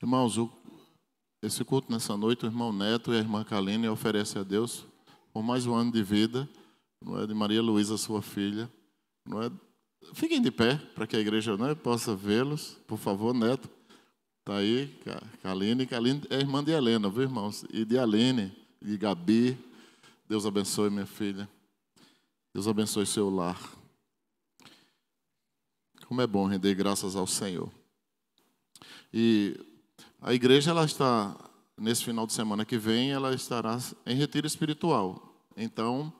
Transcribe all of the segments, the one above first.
Irmãos, esse culto nessa noite, o irmão Neto e a irmã Kaline oferecem a Deus por mais um ano de vida, não é, de Maria Luísa, sua filha. Não é? Fiquem de pé para que a igreja, não é, possa vê-los. Por favor, Neto. Está aí, Kaline. Kaline é irmã de Helena, viu, irmãos? E de Aline, de Gabi. Deus abençoe, minha filha. Deus abençoe seu lar. Como é bom render graças ao Senhor. E a igreja, ela está, nesse final de semana que vem, ela estará em retiro espiritual. Então,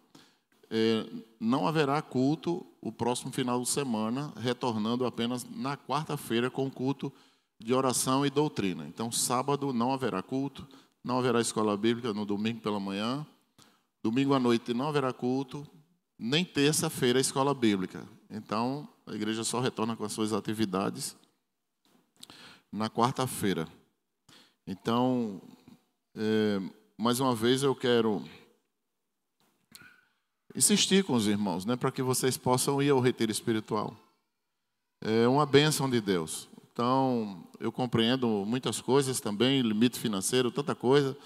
não haverá culto o próximo final de semana, retornando apenas na quarta-feira com culto de oração e doutrina. Então, sábado não haverá culto, não haverá escola bíblica no domingo pela manhã, domingo à noite não haverá culto, nem terça-feira escola bíblica. Então, a igreja só retorna com as suas atividades na quarta-feira. Então, mais uma vez eu quero insistir com os irmãos, né, para que vocês possam ir ao retiro espiritual. É uma bênção de Deus. Então, eu compreendo muitas coisas também, limite financeiro, tanta coisa,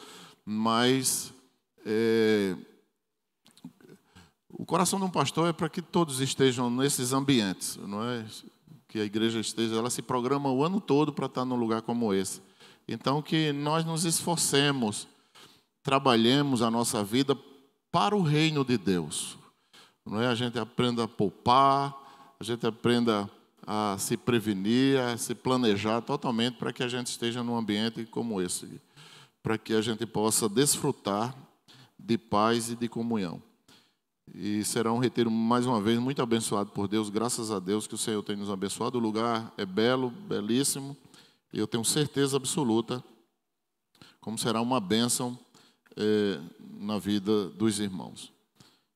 mas o coração de um pastor é para que todos estejam nesses ambientes, não é? Que a igreja esteja, ela se programa o ano todo para estar num lugar como esse. Então, que nós nos esforcemos, trabalhemos a nossa vida para o reino de Deus. Não é? A gente aprenda a poupar, a gente aprenda a se prevenir, a se planejar totalmente para que a gente esteja num ambiente como esse, para que a gente possa desfrutar de paz e de comunhão. E será um retiro, mais uma vez, muito abençoado por Deus, graças a Deus que o Senhor tem nos abençoado. O lugar é belo, belíssimo, e eu tenho certeza absoluta como será uma bênção na vida dos irmãos.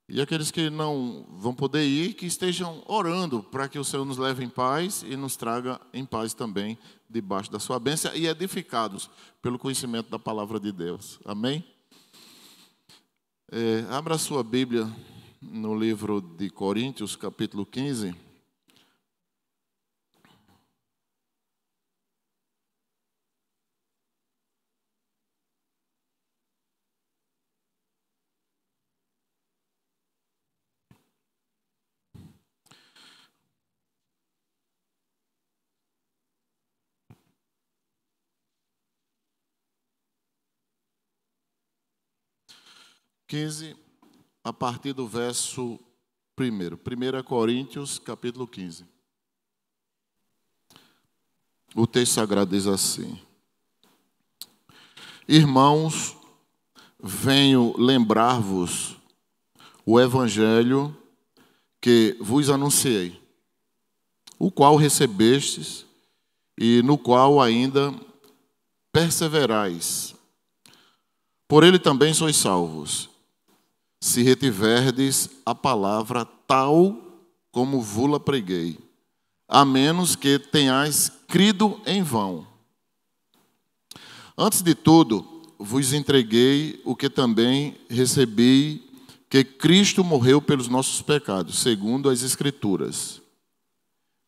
E aqueles que não vão poder ir, que estejam orando para que o Senhor nos leve em paz e nos traga em paz também, debaixo da sua bênção, e edificados pelo conhecimento da palavra de Deus. Amém? Abra a sua Bíblia no livro de Coríntios, capítulo 15. A partir do verso 1. 1 Coríntios, capítulo 15. O texto sagrado diz assim: Irmãos, venho lembrar-vos o evangelho que vos anunciei, o qual recebestes e no qual ainda perseverais. Por ele também sois salvos, se retiverdes a palavra tal como vos-la preguei, a menos que tenhais crido em vão. Antes de tudo, vos entreguei o que também recebi, que Cristo morreu pelos nossos pecados, segundo as Escrituras,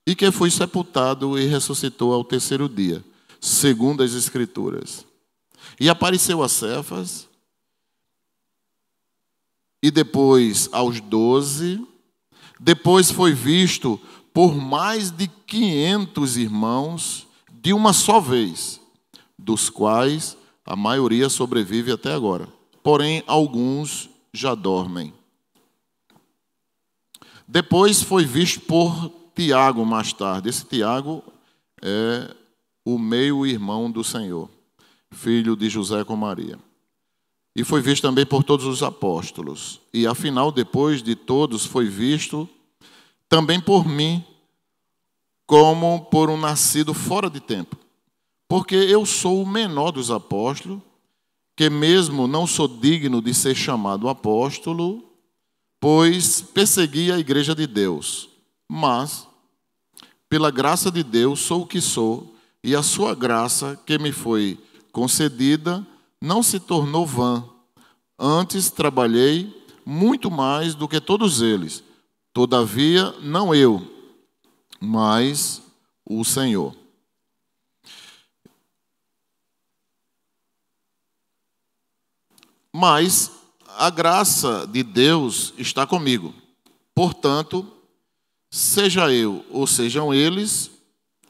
e que foi sepultado e ressuscitou ao terceiro dia, segundo as Escrituras. E apareceu a Cefas, e depois aos 12, depois foi visto por mais de 500 irmãos de uma só vez, dos quais a maioria sobrevive até agora. Porém, alguns já dormem. Depois foi visto por Tiago mais tarde. Esse Tiago é o meio-irmão do Senhor, filho de José com Maria. E foi visto também por todos os apóstolos. E, afinal, depois de todos, foi visto também por mim, como por um nascido fora de tempo. Porque eu sou o menor dos apóstolos, que mesmo não sou digno de ser chamado apóstolo, pois persegui a igreja de Deus. Mas, pela graça de Deus, sou o que sou, e a sua graça que me foi concedida não se tornou vã. Antes trabalhei muito mais do que todos eles. Todavia, não eu, mas o Senhor. Mas a graça de Deus está comigo. Portanto, seja eu ou sejam eles,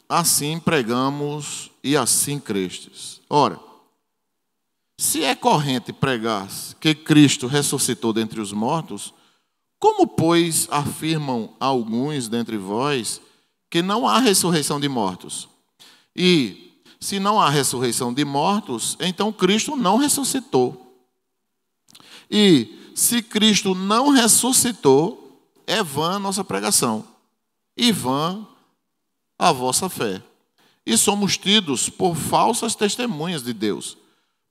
assim pregamos e assim crestes. Ora, se é corrente pregar que Cristo ressuscitou dentre os mortos, como, pois, afirmam alguns dentre vós que não há ressurreição de mortos? E, se não há ressurreição de mortos, então Cristo não ressuscitou. E, se Cristo não ressuscitou, é vã a nossa pregação, e vã a vossa fé. E somos tidos por falsas testemunhas de Deus,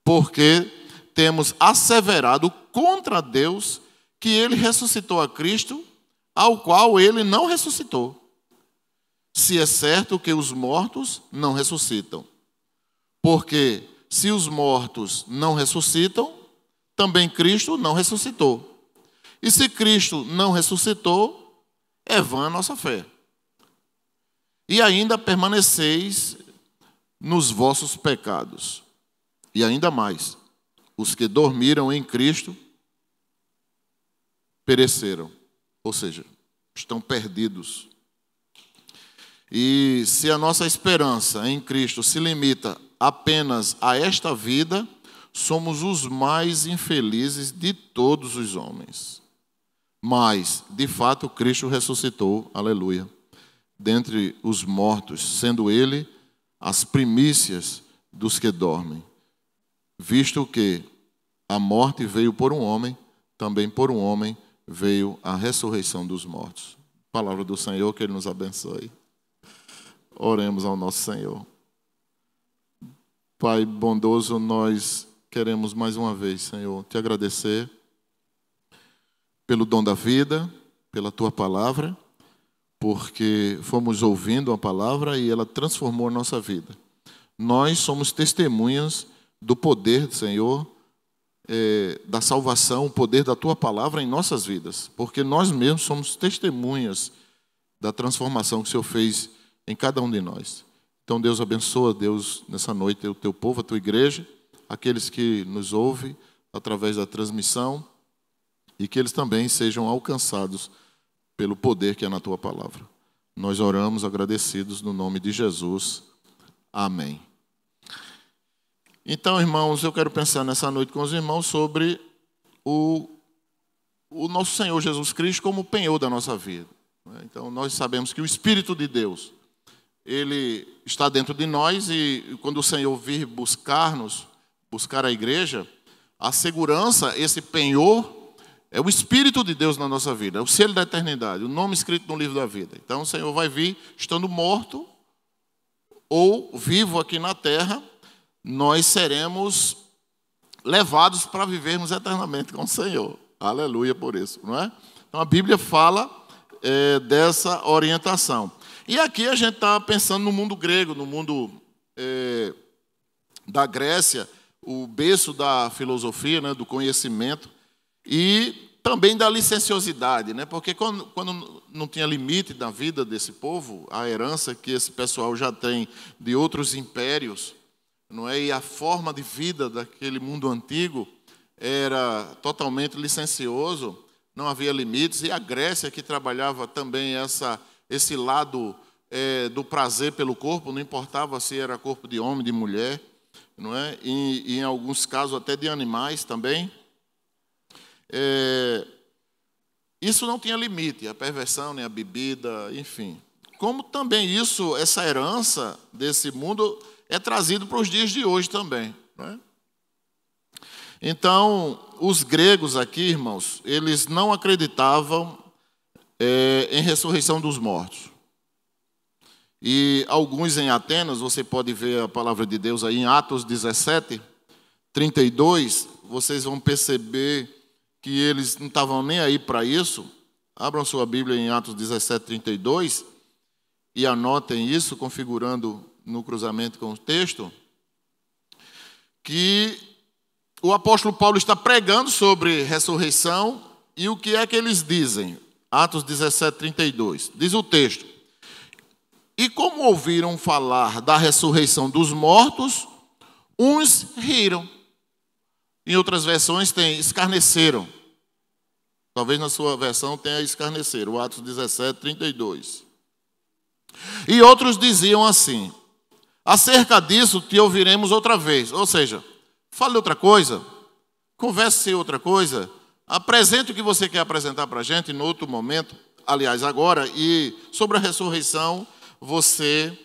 porque temos asseverado contra Deus que ele ressuscitou a Cristo, ao qual ele não ressuscitou. Se é certo que os mortos não ressuscitam. Porque se os mortos não ressuscitam, também Cristo não ressuscitou. E se Cristo não ressuscitou, é vã a nossa fé. E ainda permaneceis nos vossos pecados. E ainda mais, os que dormiram em Cristo pereceram, ou seja, estão perdidos. E se a nossa esperança em Cristo se limita apenas a esta vida, somos os mais infelizes de todos os homens. Mas, de fato, Cristo ressuscitou, aleluia, dentre os mortos, sendo ele as primícias dos que dormem. Visto que a morte veio por um homem, também por um homem veio a ressurreição dos mortos. Palavra do Senhor, que Ele nos abençoe. Oremos ao nosso Senhor. Pai bondoso, nós queremos mais uma vez, Senhor, te agradecer pelo dom da vida, pela tua palavra, porque fomos ouvindo a palavra e ela transformou a nossa vida. Nós somos testemunhas do poder do Senhor, da salvação, o poder da tua palavra em nossas vidas, porque nós mesmos somos testemunhas da transformação que o Senhor fez em cada um de nós. Então Deus abençoa, Deus, nessa noite, o teu povo, a tua igreja, aqueles que nos ouvem através da transmissão, e que eles também sejam alcançados pelo poder que é na tua palavra. Nós oramos agradecidos no nome de Jesus. Amém. Então, irmãos, eu quero pensar nessa noite com os irmãos sobre o nosso Senhor Jesus Cristo como o penhor da nossa vida. Então, nós sabemos que o Espírito de Deus, Ele está dentro de nós, e quando o Senhor vir buscar-nos, buscar a igreja, a segurança, esse penhor, é o Espírito de Deus na nossa vida, é o selo da eternidade, o nome escrito no livro da vida. Então, o Senhor vai vir estando morto ou vivo aqui na terra, nós seremos levados para vivermos eternamente com o Senhor. Aleluia por isso, não é? Então a Bíblia fala dessa orientação. E aqui a gente está pensando no mundo grego, no mundo da Grécia, o berço da filosofia, né, do conhecimento, e também da licenciosidade, né? Porque quando não tinha limite na vida desse povo, a herança que esse pessoal já tem de outros impérios, não é? E a forma de vida daquele mundo antigo era totalmente licencioso, não havia limites. E a Grécia, que trabalhava também esse lado do prazer pelo corpo, não importava se era corpo de homem, de mulher, não é? E em alguns casos até de animais também. Isso não tinha limite, a perversão, nem a bebida, enfim. Como também essa herança desse mundo é trazido para os dias de hoje também, não é? Então, os gregos aqui, irmãos, eles não acreditavam em ressurreição dos mortos. E alguns em Atenas, você pode ver a palavra de Deus aí em Atos 17, 32, vocês vão perceber que eles não estavam nem aí para isso. Abram sua Bíblia em Atos 17, 32 e anotem isso, configurando no cruzamento com o texto, que o apóstolo Paulo está pregando sobre ressurreição, e o que é que eles dizem? Atos 17, 32. Diz o texto: e como ouviram falar da ressurreição dos mortos, uns riram. Em outras versões tem escarneceram. Talvez na sua versão tenha escarneceram, Atos 17, 32. E outros diziam assim: acerca disso te ouviremos outra vez. Ou seja, fale outra coisa, converse outra coisa, apresente o que você quer apresentar para a gente em outro momento, aliás, agora, e sobre a ressurreição você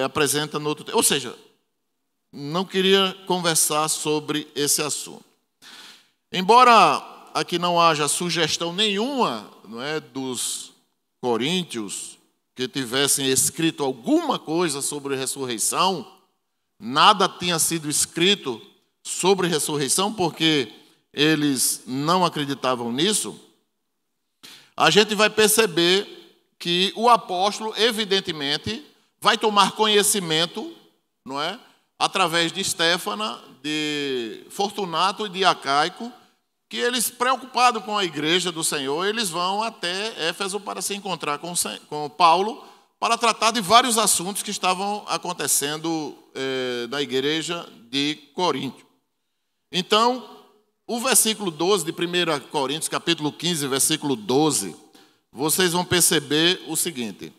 apresenta no outro tempo. Ou seja, não queria conversar sobre esse assunto. Embora aqui não haja sugestão nenhuma, não é, dos coríntios que tivessem escrito alguma coisa sobre ressurreição, nada tinha sido escrito sobre ressurreição, porque eles não acreditavam nisso, a gente vai perceber que o apóstolo, evidentemente, vai tomar conhecimento, não é, através de Estéfana, de Fortunato e de Acaico, que eles, preocupados com a igreja do Senhor, eles vão até Éfeso para se encontrar com Paulo, para tratar de vários assuntos que estavam acontecendo na igreja de Corinto. Então, o versículo 12 de 1 Coríntios, capítulo 15, versículo 12, vocês vão perceber o seguinte: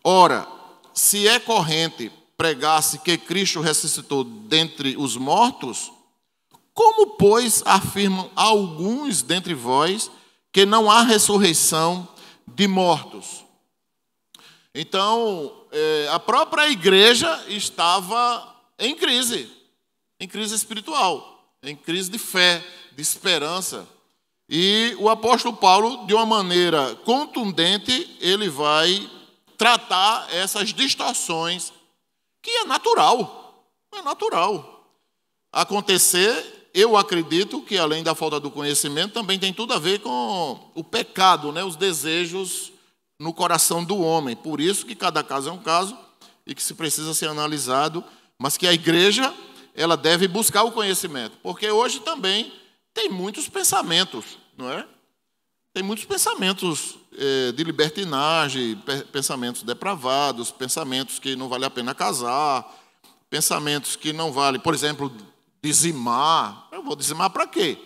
ora, se é corrente pregar-se que Cristo ressuscitou dentre os mortos, como, pois, afirmam alguns dentre vós que não há ressurreição de mortos? Então, a própria igreja estava em crise espiritual, em crise de fé, de esperança. E o apóstolo Paulo, de uma maneira contundente, ele vai tratar essas distorções, que é natural acontecer. Eu acredito que, além da falta do conhecimento, também tem tudo a ver com o pecado, né? Os desejos no coração do homem. Por isso que cada caso é um caso e que se precisa ser analisado, mas que a igreja, ela deve buscar o conhecimento. Porque hoje também tem muitos pensamentos, não é? Tem muitos pensamentos de libertinagem, pensamentos depravados, pensamentos que não vale a pena casar, pensamentos que não vale, por exemplo, dizimar. Eu vou dizimar para quê?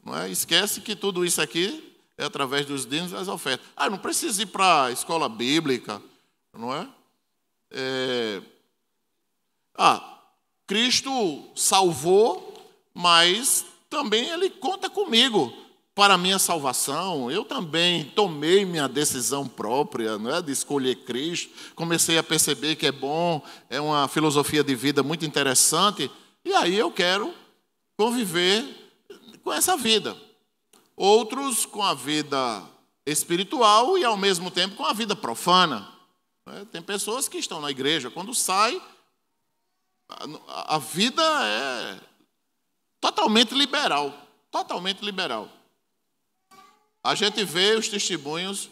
Não é? Esquece que tudo isso aqui é através dos dízimos e das ofertas. Não precisa ir para a escola bíblica, não é? Cristo salvou, mas também Ele conta comigo para a minha salvação. Eu também tomei minha decisão própria, não é, de escolher Cristo. Comecei a perceber que é bom, é uma filosofia de vida muito interessante. E aí eu quero conviver com essa vida. Outros com a vida espiritual e, ao mesmo tempo, com a vida profana. Tem pessoas que estão na igreja, quando sai, a vida é totalmente liberal. Totalmente liberal. A gente vê os testemunhos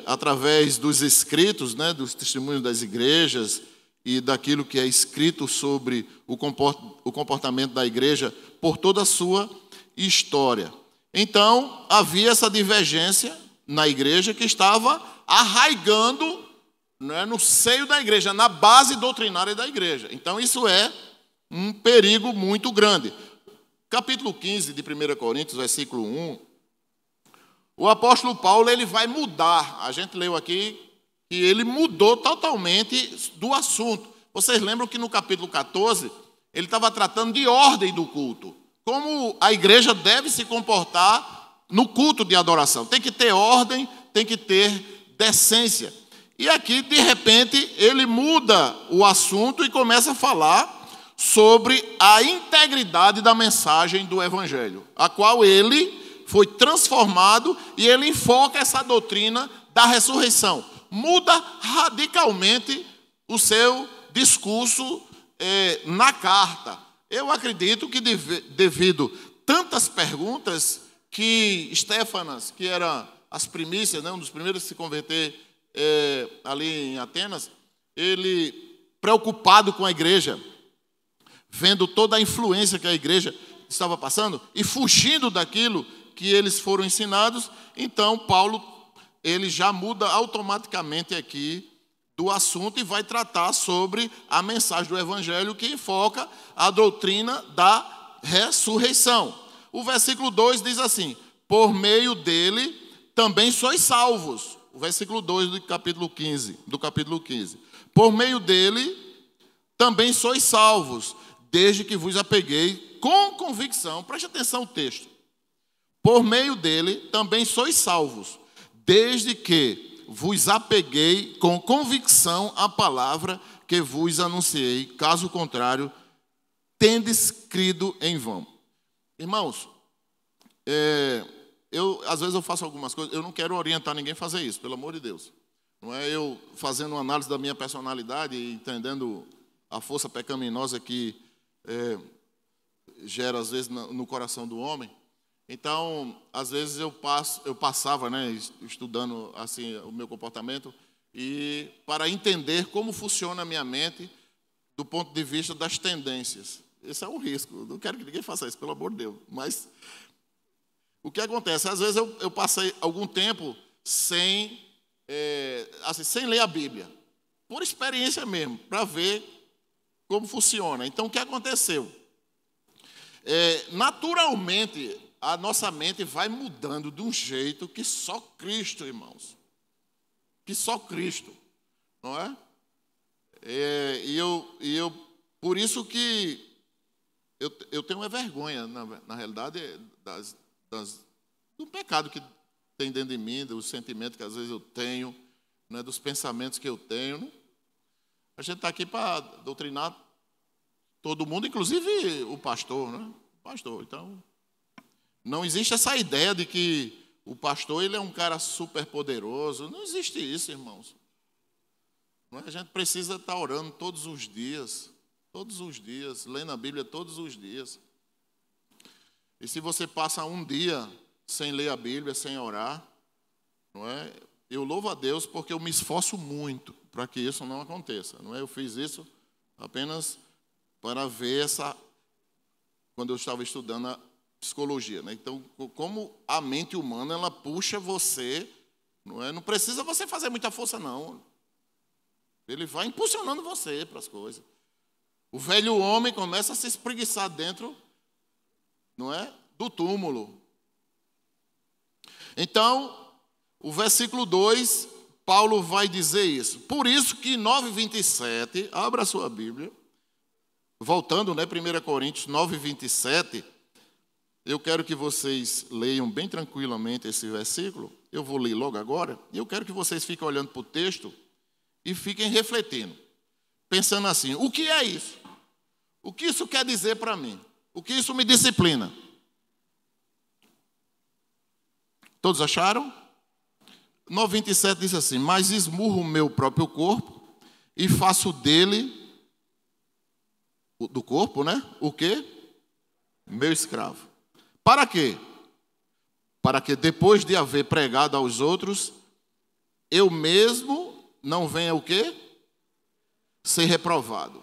através dos escritos, né, dos testemunhos das igrejas, e daquilo que é escrito sobre o comportamento da igreja por toda a sua história. Então, havia essa divergência na igreja que estava arraigando, né, no seio da igreja, na base doutrinária da igreja. Então, isso é um perigo muito grande. Capítulo 15 de 1 Coríntios, versículo 1, o apóstolo Paulo ele vai mudar. A gente leu aqui que ele mudou totalmente do assunto. Vocês lembram que no capítulo 14, ele estava tratando de ordem do culto. Como a igreja deve se comportar no culto de adoração. Tem que ter ordem, tem que ter decência. E aqui, de repente, ele muda o assunto e começa a falar sobre a integridade da mensagem do Evangelho, a qual ele foi transformado e ele enfoca essa doutrina da ressurreição. Muda radicalmente o seu discurso na carta. Eu acredito que devido tantas perguntas que Estéfanas, que era as primícias, né, um dos primeiros a se converter ali em Atenas, ele, preocupado com a igreja, vendo toda a influência que a igreja estava passando e fugindo daquilo que eles foram ensinados, então Paulo ele já muda automaticamente aqui do assunto e vai tratar sobre a mensagem do Evangelho que enfoca a doutrina da ressurreição. O versículo 2 diz assim: por meio dele também sois salvos. O versículo 2 do capítulo 15. Por meio dele também sois salvos, desde que vos apeguei com convicção. Preste atenção no texto. Por meio dele também sois salvos, desde que vos apeguei com convicção à palavra que vos anunciei. Caso contrário, tendes crido em vão. Irmãos, às vezes eu faço algumas coisas, eu não quero orientar ninguém a fazer isso, pelo amor de Deus. Não é eu fazendo uma análise da minha personalidade e entendendo a força pecaminosa que gera, às vezes, no coração do homem. Então, às vezes eu passava, né, estudando assim o meu comportamento e para entender como funciona a minha mente do ponto de vista das tendências. Esse é um risco. Não quero que ninguém faça isso, pelo amor de Deus. Mas o que acontece? Às vezes eu passei algum tempo sem ler a Bíblia, por experiência mesmo, para ver como funciona. Então, o que aconteceu? Naturalmente, a nossa mente vai mudando de um jeito que só Cristo, irmãos. Que só Cristo, não é? Por isso que eu tenho uma vergonha, na realidade, do pecado que tem dentro de mim, dos sentimentos que às vezes eu tenho, né, dos pensamentos que eu tenho. Né? A gente está aqui para doutrinar todo mundo, inclusive o pastor, né? O pastor, então... Não existe essa ideia de que o pastor ele é um cara super poderoso. Não existe isso, irmãos. A gente precisa estar orando todos os dias, lendo a Bíblia todos os dias. E se você passa um dia sem ler a Bíblia, sem orar, não é? Eu louvo a Deus porque eu me esforço muito para que isso não aconteça. Não é? Eu fiz isso apenas para ver quando eu estava estudando a psicologia, né? Então, como a mente humana ela puxa você, não precisa você fazer muita força, não. Ele vai impulsionando você para as coisas. O velho homem começa a se espreguiçar dentro, do túmulo. Então, o versículo 2, Paulo vai dizer isso. Por isso que 9:27, abra a sua Bíblia, voltando, 1 Coríntios 9:27, eu quero que vocês leiam bem tranquilamente esse versículo. Eu vou ler logo agora. E eu quero que vocês fiquem olhando para o texto e fiquem refletindo. Pensando assim, o que é isso? O que isso quer dizer para mim? O que isso me disciplina? Todos acharam? 9:27 diz assim: mas esmurro o meu próprio corpo e faço dele, do corpo, o quê? Meu escravo. Para quê? Para que depois de haver pregado aos outros, eu mesmo não venha o quê? Ser reprovado.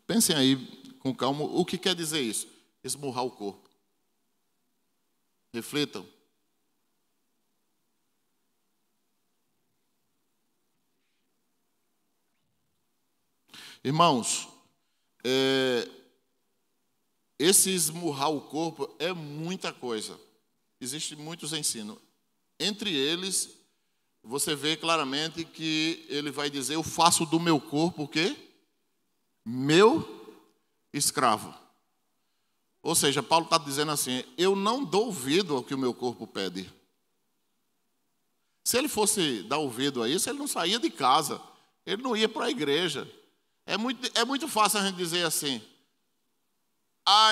Pensem aí com calma, o que quer dizer isso? Esmurrar o corpo. Reflitam. Irmãos, esse esmurrar o corpo é muita coisa. Existem muitos ensinos. Entre eles, você vê claramente que ele vai dizer: eu faço do meu corpo o quê? Meu escravo. Ou seja, Paulo está dizendo assim: eu não dou ouvido ao que o meu corpo pede. Se ele fosse dar ouvido a isso, ele não saía de casa. Ele não ia para a igreja. É muito fácil a gente dizer assim: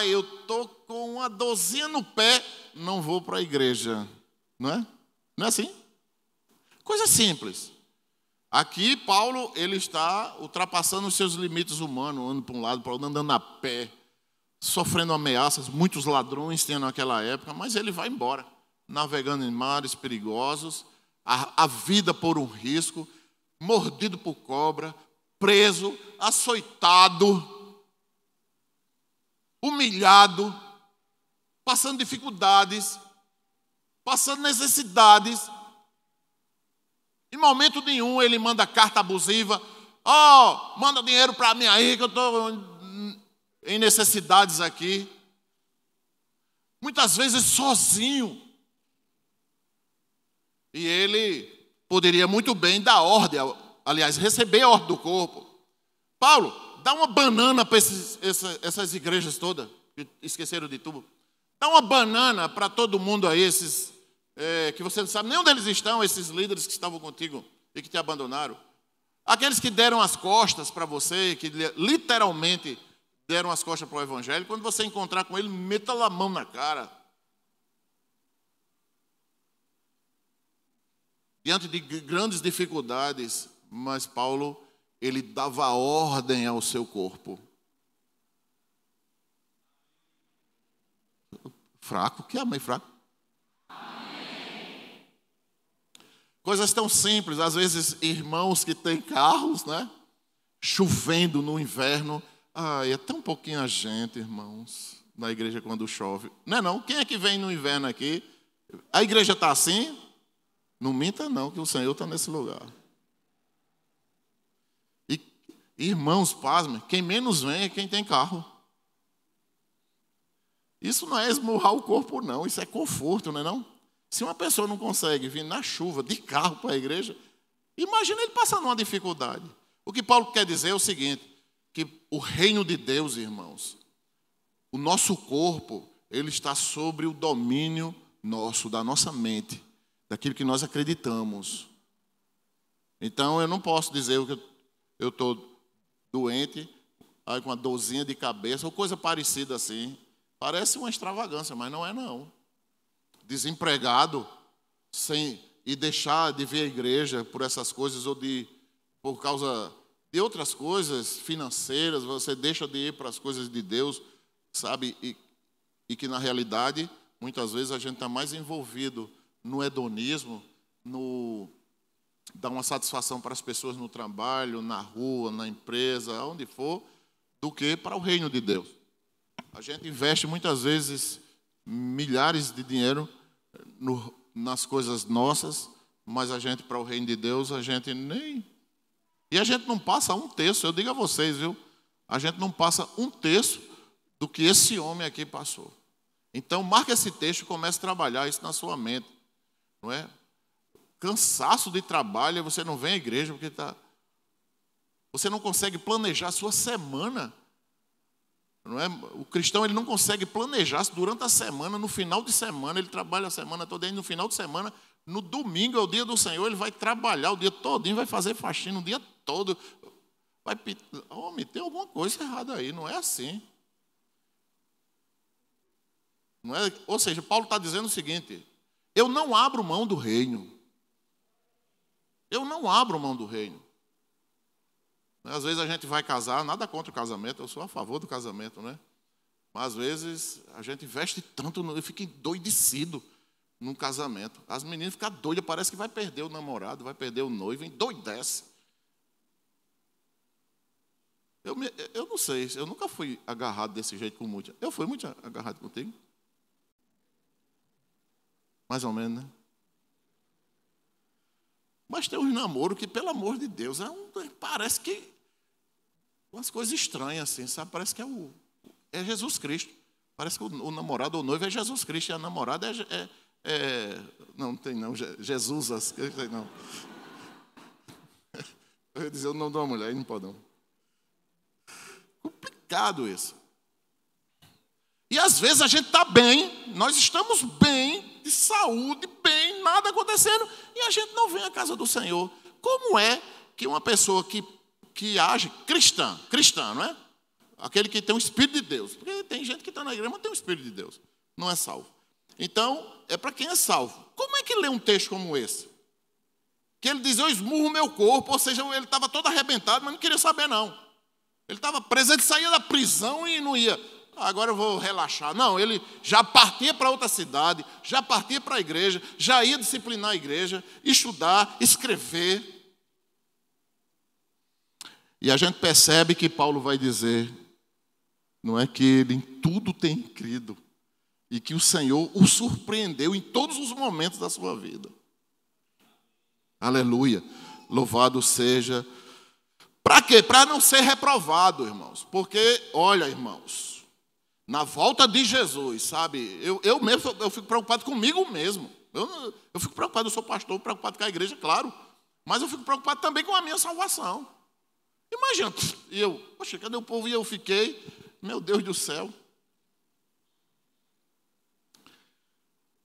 eu estou com uma dorzinha no pé, não vou para a igreja. Não é? Não é assim? Coisa simples. Aqui, Paulo, ele está ultrapassando os seus limites humanos, andando para um lado, para outro, andando a pé, sofrendo ameaças, muitos ladrões tinham naquela época, mas ele vai embora, navegando em mares perigosos, a vida por um risco, mordido por cobra, preso, açoitado, humilhado, passando dificuldades, passando necessidades. Em momento nenhum ele manda carta abusiva. Ó, manda dinheiro para mim aí que eu estou em necessidades aqui. Muitas vezes sozinho. E ele poderia muito bem dar ordem, aliás, receber a ordem do corpo. Paulo, dá uma banana para essas igrejas todas, que esqueceram de tudo. Dá uma banana para todo mundo aí, esses que você não sabe nem onde eles estão, esses líderes que estavam contigo e que te abandonaram. Aqueles que deram as costas para você, que literalmente deram as costas para o evangelho. Quando você encontrar com ele, meta a mão na cara. Diante de grandes dificuldades, mas Paulo, ele dava ordem ao seu corpo. Fraco? Que amém, fraco? Amém. Coisas tão simples, às vezes irmãos que têm carros, né? Chovendo no inverno. Ai, é tão pouquinha gente, irmãos, na igreja quando chove. Não é não? Quem é que vem no inverno aqui? A igreja está assim? Não minta não, que o Senhor está nesse lugar. E, irmãos, pasmem, quem menos vem é quem tem carro. Isso não é esmurrar o corpo, não. Isso é conforto, não é não? Se uma pessoa não consegue vir na chuva de carro para a igreja, imagina ele passando uma dificuldade. O que Paulo quer dizer é o seguinte, que o reino de Deus, irmãos, o nosso corpo, ele está sobre o domínio nosso, da nossa mente, daquilo que nós acreditamos. Então, eu não posso dizer que eu estou doente, aí com uma dorzinha de cabeça, ou coisa parecida assim. Parece uma extravagância, mas não é não. Desempregado, e deixar de vir à igreja por essas coisas, ou por causa de outras coisas financeiras, você deixa de ir para as coisas de Deus, sabe? E que na realidade, muitas vezes a gente está mais envolvido no hedonismo, no dar uma satisfação para as pessoas no trabalho, na rua, na empresa, onde for, do que para o reino de Deus. A gente investe muitas vezes milhares de dinheiro nas coisas nossas, mas a gente, para o reino de Deus, a gente nem... E a gente não passa um terço, eu digo a vocês, viu? A gente não passa um terço do que esse homem aqui passou. Então, marca esse texto e comece a trabalhar isso na sua mente. Não é? Cansaço de trabalho, você não vem à igreja porque você não consegue planejar a sua semana. Não é? O cristão ele não consegue planejar durante a semana, no final de semana, ele trabalha a semana toda, e no final de semana, no domingo é o dia do Senhor, ele vai trabalhar o dia todinho, vai fazer faxina o dia todo. Homem, tem alguma coisa errada aí, não é assim. Não é? Ou seja, Paulo está dizendo o seguinte: eu não abro mão do reino. Eu não abro mão do reino. Às vezes a gente vai casar, nada contra o casamento, eu sou a favor do casamento, né? Mas às vezes a gente investe tanto, eu fico endoidecido num casamento. As meninas ficam doidas, parece que vai perder o namorado, vai perder o noivo, endoidece. Eu não sei, eu nunca fui agarrado desse jeito com muito. Eu fui muito agarrado contigo? Mais ou menos, né? Mas tem uns namoros que, pelo amor de Deus, parece que umas coisas estranhas, assim, sabe? Parece que é Jesus Cristo. Parece que o namorado ou o noivo é Jesus Cristo e a namorada não tem não, Jesus, não. Eu ia dizer o nome de uma mulher, não pode não. Complicado isso. E às vezes a gente está bem, nós estamos bem, de saúde, bem, nada acontecendo, e a gente não vem à casa do Senhor. Como é que uma pessoa que age cristã, não é? Aquele que tem o Espírito de Deus, porque tem gente que está na igreja, mas tem o Espírito de Deus, não é salvo. Então, é para quem é salvo. Como é que lê um texto como esse? Que ele diz, eu esmurro o meu corpo, ou seja, ele estava todo arrebentado, mas não queria saber não. Ele estava preso, ele saía da prisão e não ia. Agora eu vou relaxar. Não, ele já partia para outra cidade, já partia para a igreja, já ia disciplinar a igreja, estudar, escrever. E a gente percebe que Paulo vai dizer, não é que ele em tudo tem crido, e que o Senhor o surpreendeu em todos os momentos da sua vida. Aleluia. Louvado seja. Para quê? Para não ser reprovado, irmãos. Porque, olha, irmãos, na volta de Jesus, sabe? Eu mesmo eu fico preocupado comigo mesmo. Eu fico preocupado, eu sou pastor, preocupado com a igreja, claro. Mas eu fico preocupado também com a minha salvação. Imagina, poxa, cadê o povo? E eu fiquei, meu Deus do céu.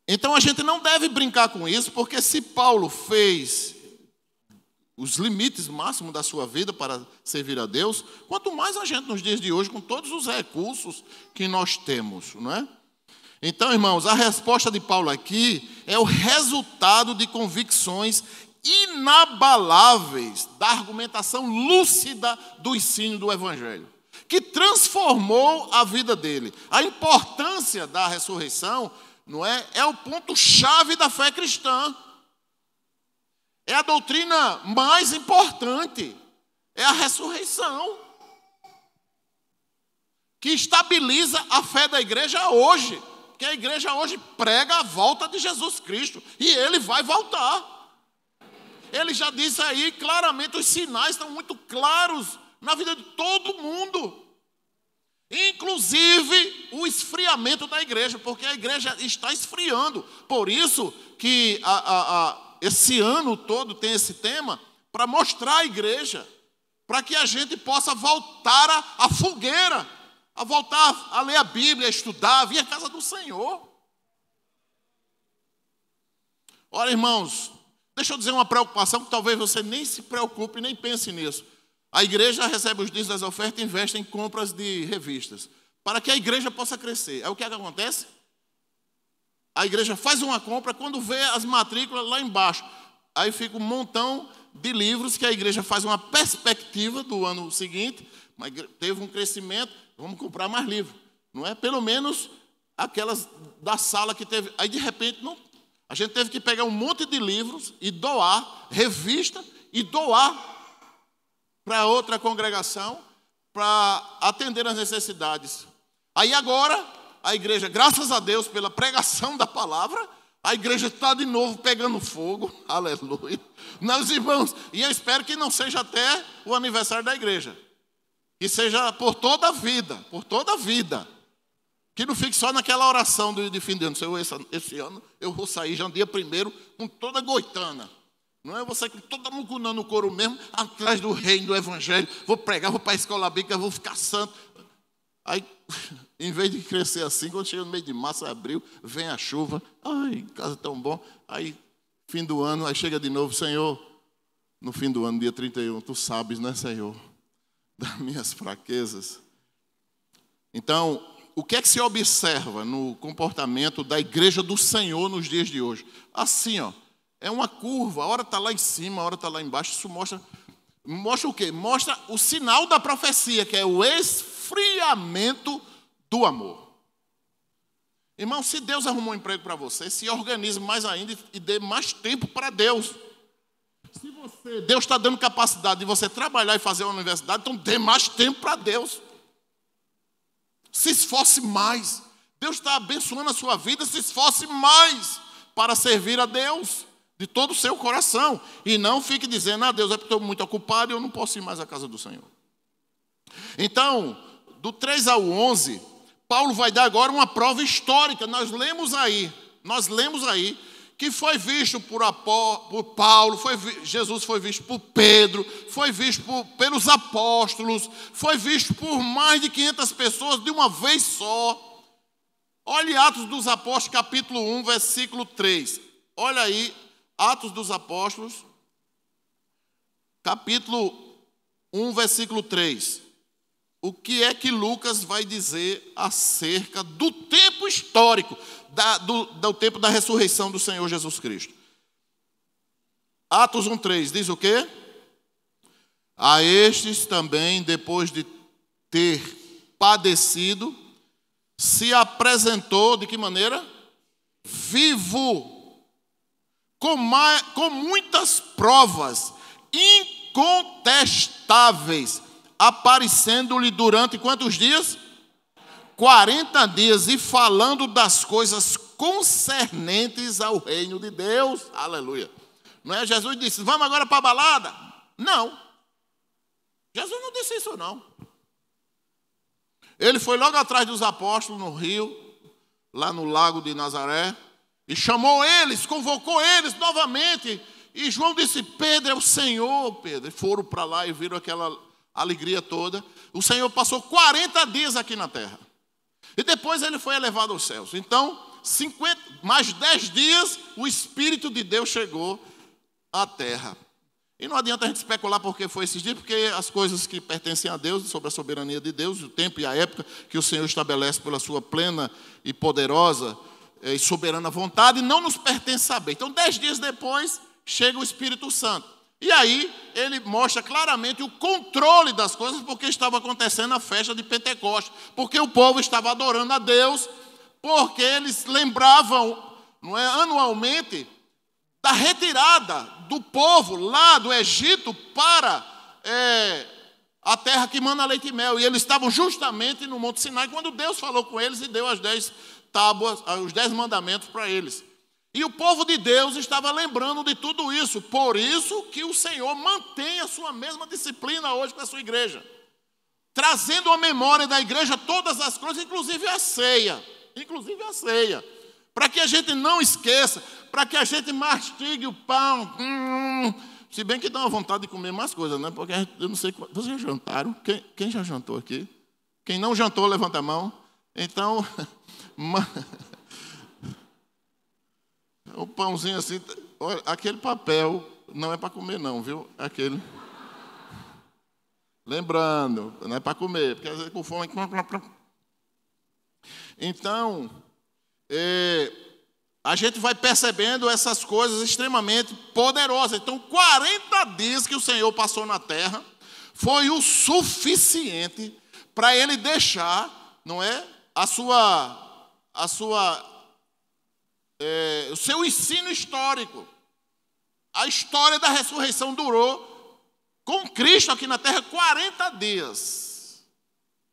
Então a gente não deve brincar com isso, porque se Paulo fez os limites máximos da sua vida para servir a Deus, quanto mais a gente nos dias de hoje, com todos os recursos que nós temos, não é? Então, irmãos, a resposta de Paulo aqui é o resultado de convicções inabaláveis da argumentação lúcida do ensino do Evangelho, que transformou a vida dele. A importância da ressurreição, não é? É o ponto-chave da fé cristã. É a doutrina mais importante. É a ressurreição, que estabiliza a fé da igreja hoje. Porque a igreja hoje prega a volta de Jesus Cristo. E ele vai voltar. Ele já disse aí claramente, os sinais estão muito claros na vida de todo mundo. Inclusive o esfriamento da igreja, porque a igreja está esfriando. Por isso que esse ano todo tem esse tema, para mostrar à igreja, para que a gente possa voltar à fogueira, a voltar a ler a Bíblia, a estudar, a vir à casa do Senhor. Olha, irmãos, deixa eu dizer uma preocupação que talvez você nem se preocupe, nem pense nisso. A igreja recebe os dízimos das ofertas e investe em compras de revistas, para que a igreja possa crescer. Aí o que é que acontece? A igreja faz uma compra, quando vê as matrículas lá embaixo, aí fica um montão de livros que a igreja faz uma perspectiva do ano seguinte, mas teve um crescimento, vamos comprar mais livros. Não é? Pelo menos aquelas da sala que teve. Aí de repente, não, a gente teve que pegar um monte de livros e doar, revista, e doar para outra congregação, para atender as necessidades. Aí agora, a igreja, graças a Deus pela pregação da palavra, a igreja está de novo pegando fogo, aleluia. Meus irmãos, e eu espero que não seja até o aniversário da igreja, que seja por toda a vida, que não fique só naquela oração de fim de ano. Senhor, esse ano eu vou sair já no dia 1º com toda a goitana. Não é você com todo mundo no coro mesmo, atrás do reino do evangelho, vou pregar, vou para a escola bíblica, vou ficar santo. Aí, em vez de crescer assim, quando chega no meio de março, abril, vem a chuva, ai, casa tão bom. Aí, fim do ano, aí chega de novo, Senhor, no fim do ano, dia 31, tu sabes, né, Senhor, das minhas fraquezas. Então, o que é que se observa no comportamento da igreja do Senhor nos dias de hoje? Assim, ó. É uma curva, a hora está lá em cima, a hora está lá embaixo. Isso mostra o quê? Mostra o sinal da profecia, que é o esfriamento do amor. Irmão, se Deus arrumou um emprego para você, se organize mais ainda e dê mais tempo para Deus. Se Deus está dando capacidade de você trabalhar e fazer uma universidade, então dê mais tempo para Deus. Se esforce mais. Deus está abençoando a sua vida, se esforce mais para servir a Deus de todo o seu coração. E não fique dizendo, Deus, é porque estou muito ocupado e eu não posso ir mais à casa do Senhor. Então, do 3 ao 11, Paulo vai dar agora uma prova histórica. Nós lemos aí que foi visto por Paulo, Jesus foi visto por Pedro, foi visto pelos apóstolos, foi visto por mais de 500 pessoas de uma vez só. Olhe Atos dos Apóstolos, capítulo 1, versículo 3. Olha aí, Atos dos Apóstolos, capítulo 1, versículo 3. O que é que Lucas vai dizer acerca do tempo histórico, do tempo da ressurreição do Senhor Jesus Cristo? Atos 1:3 diz o quê? A estes também, depois de ter padecido, se apresentou, de que maneira? Vivo, com muitas provas incontestáveis, aparecendo-lhe durante quantos dias? 40 dias, e falando das coisas concernentes ao reino de Deus. Aleluia. Não é? Jesus disse, vamos agora para a balada? Não. Jesus não disse isso, não. Ele foi logo atrás dos apóstolos no rio, lá no lago de Nazaré, e chamou eles, convocou eles novamente. E João disse, Pedro é o Senhor, Pedro. E foram para lá e viram aquela alegria toda. O Senhor passou 40 dias aqui na terra. E depois ele foi elevado aos céus. Então, mais 10 dias, o Espírito de Deus chegou à terra. E não adianta a gente especular porque foi esses dias, porque as coisas que pertencem a Deus, sobre a soberania de Deus, o tempo e a época que o Senhor estabelece pela sua plena e poderosa e soberana vontade, não nos pertence saber. Então, 10 dias depois, chega o Espírito Santo. E aí, ele mostra claramente o controle das coisas, porque estava acontecendo a festa de Pentecostes. Porque o povo estava adorando a Deus, porque eles lembravam, não é, anualmente, da retirada do povo lá do Egito para a terra que mana leite e mel. E eles estavam justamente no Monte Sinai, quando Deus falou com eles e deu as 10 tábuas, os 10 mandamentos para eles. E o povo de Deus estava lembrando de tudo isso. Por isso que o Senhor mantém a sua mesma disciplina hoje com a sua igreja. Trazendo à memória da igreja todas as coisas, inclusive a ceia. Inclusive a ceia. Para que a gente não esqueça, para que a gente mastigue o pão. Se bem que dá uma vontade de comer mais coisas, né? Porque eu não sei, vocês já jantaram? Quem já jantou aqui? Quem não jantou, levanta a mão. Então, o pãozinho assim, olha, aquele papel não é para comer não, viu? Aquele. Lembrando, não é para comer, porque às vezes com fome. Então, a gente vai percebendo essas coisas extremamente poderosas. Então, 40 dias que o Senhor passou na terra foi o suficiente para ele deixar, não é, o seu ensino histórico. A história da ressurreição durou com Cristo aqui na terra 40 dias.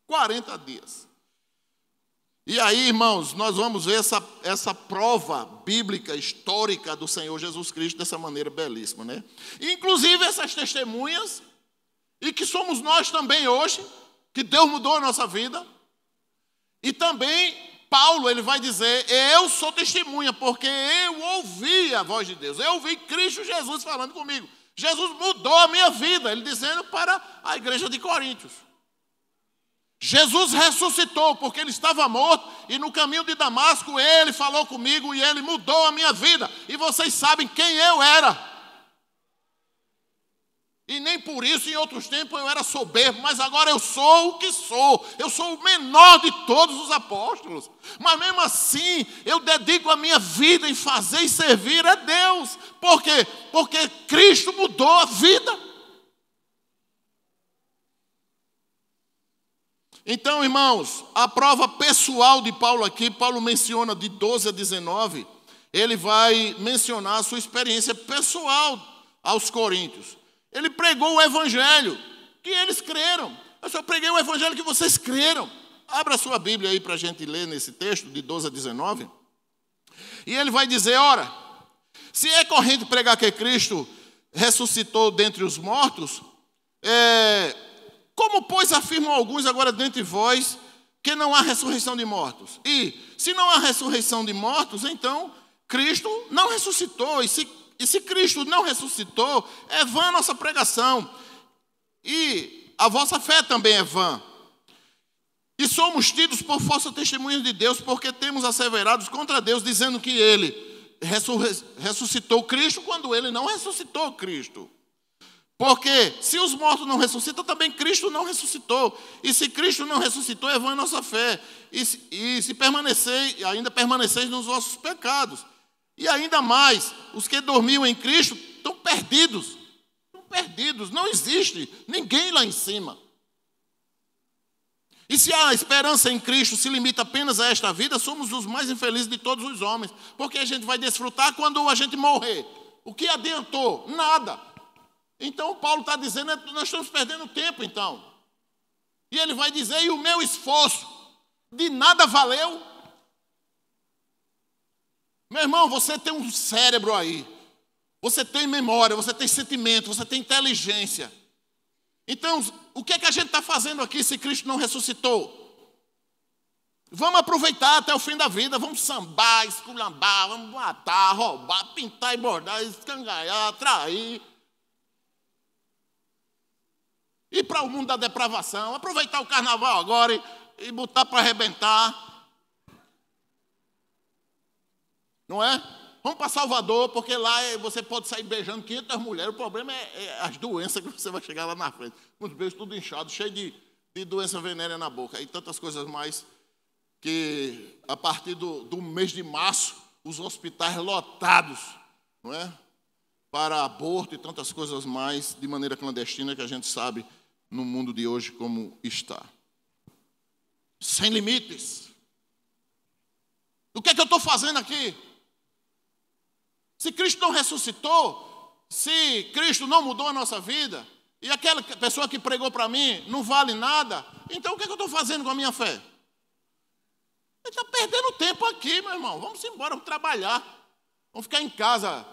40 dias. E aí, irmãos, nós vamos ver essa prova bíblica, histórica do Senhor Jesus Cristo dessa maneira belíssima, né? Inclusive essas testemunhas, e que somos nós também hoje, que Deus mudou a nossa vida. E também Paulo, ele vai dizer, eu sou testemunha, porque eu ouvi a voz de Deus. Eu ouvi Cristo Jesus falando comigo. Jesus mudou a minha vida, ele dizendo para a igreja de Coríntios. Jesus ressuscitou, porque ele estava morto, e no caminho de Damasco ele falou comigo e ele mudou a minha vida. E vocês sabem quem eu era. E nem por isso, em outros tempos, eu era soberbo, mas agora eu sou o que sou. Eu sou o menor de todos os apóstolos. Mas mesmo assim, eu dedico a minha vida em fazer e servir a Deus. Por quê? Porque Cristo mudou a vida. Então, irmãos, a prova pessoal de Paulo aqui, Paulo menciona de 12 a 19, ele vai mencionar a sua experiência pessoal aos coríntios. Ele pregou o evangelho que eles creram. Eu só preguei o evangelho que vocês creram. Abra a sua Bíblia aí para a gente ler nesse texto, de 12 a 19. E ele vai dizer, ora, se é corrente pregar que Cristo ressuscitou dentre os mortos, como, pois, afirmam alguns agora dentre vós que não há ressurreição de mortos? E, se não há ressurreição de mortos, então, Cristo não ressuscitou. E se Cristo não ressuscitou, é vã a nossa pregação. E a vossa fé também é vã. E somos tidos por falsa testemunha de Deus, porque temos asseverados contra Deus, dizendo que Ele ressuscitou Cristo, quando Ele não ressuscitou Cristo. Porque se os mortos não ressuscitam, também Cristo não ressuscitou. E se Cristo não ressuscitou, é vã a nossa fé. E se ainda permaneceis nos vossos pecados. E ainda mais, os que dormiam em Cristo estão perdidos. Estão perdidos, não existe ninguém lá em cima. E se a esperança em Cristo se limita apenas a esta vida, somos os mais infelizes de todos os homens. Porque a gente vai desfrutar quando a gente morrer. O que adiantou? Nada. Então Paulo está dizendo, nós estamos perdendo tempo então. E ele vai dizer, e o meu esforço de nada valeu? Meu irmão, você tem um cérebro aí. você tem memória, você tem sentimento, você tem inteligência. Então, o que é que a gente está fazendo aqui se Cristo não ressuscitou? Vamos aproveitar até o fim da vida, vamos sambar, esculambar, vamos matar, roubar, pintar e bordar, escangalhar, trair. Ir para o mundo da depravação, aproveitar o carnaval agora e botar para arrebentar. Não é? Vamos para Salvador, porque lá você pode sair beijando 500 mulheres. O problema é as doenças que você vai chegar lá na frente. Com os beijos tudo inchados, cheio de doença venérea na boca. E tantas coisas mais que a partir do mês de março, os hospitais lotados, não é? Para aborto e tantas coisas mais de maneira clandestina que a gente sabe no mundo de hoje como está. Sem limites. O que é que eu estou fazendo aqui? Se Cristo não ressuscitou, se Cristo não mudou a nossa vida, e aquela pessoa que pregou para mim não vale nada, então o que é que eu estou fazendo com a minha fé? Ele está perdendo tempo aqui, meu irmão. Vamos embora, vamos trabalhar. Vamos ficar em casa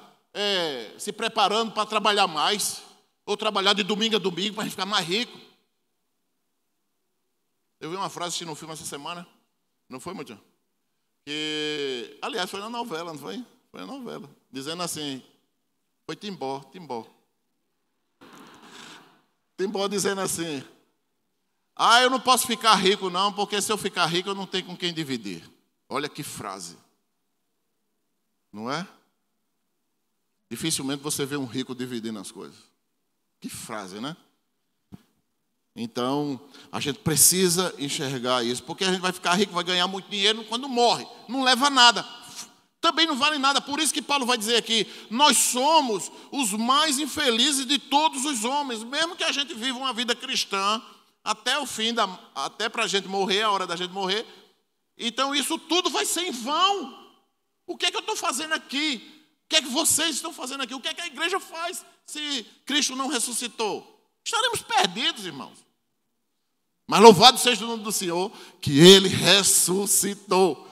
se preparando para trabalhar mais, ou trabalhar de domingo a domingo para a gente ficar mais rico. Eu vi uma frase assistindo um filme essa semana, não foi, Mutinho? Que, aliás, foi na novela, não foi? Foi na novela. Dizendo assim, foi Timbó dizendo assim, eu não posso ficar rico não, porque se eu ficar rico eu não tenho com quem dividir. Olha que frase. Não é? Dificilmente você vê um rico dividindo as coisas. Que frase, né? Então, a gente precisa enxergar isso, porque a gente vai ficar rico, vai ganhar muito dinheiro quando morre. Não leva nada. Também não vale nada. Por isso que Paulo vai dizer aqui, nós somos os mais infelizes de todos os homens. Mesmo que a gente viva uma vida cristã, até o fim, até para a gente morrer, a hora da gente morrer. Então isso tudo vai ser em vão. O que é que eu estou fazendo aqui? O que é que vocês estão fazendo aqui? O que é que a igreja faz se Cristo não ressuscitou? Estaremos perdidos, irmãos. Mas louvado seja o nome do Senhor, que Ele ressuscitou.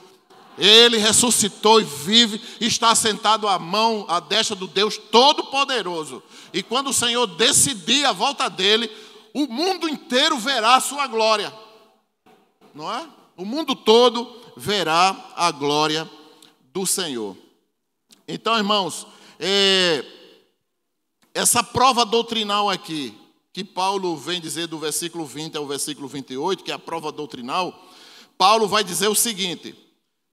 Ele ressuscitou e vive, está sentado à destra do Deus Todo-Poderoso. E quando o Senhor decidir a volta dele, o mundo inteiro verá a sua glória. Não é? O mundo todo verá a glória do Senhor. Então, irmãos, essa prova doutrinal aqui, que Paulo vem dizer do versículo 20 ao versículo 28, que é a prova doutrinal, Paulo vai dizer o seguinte,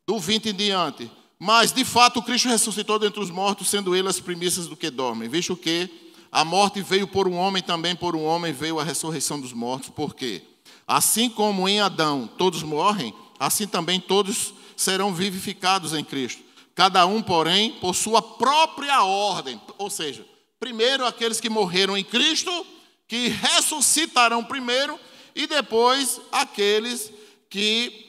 do 20 em diante, mas de fato Cristo ressuscitou dentre os mortos, sendo ele as primícias do que dormem, visto que a morte veio por um homem, também por um homem veio a ressurreição dos mortos, porque assim como em Adão todos morrem, assim também todos serão vivificados em Cristo, cada um, porém, por sua própria ordem, ou seja, primeiro aqueles que morreram em Cristo, que ressuscitarão primeiro, e depois aqueles que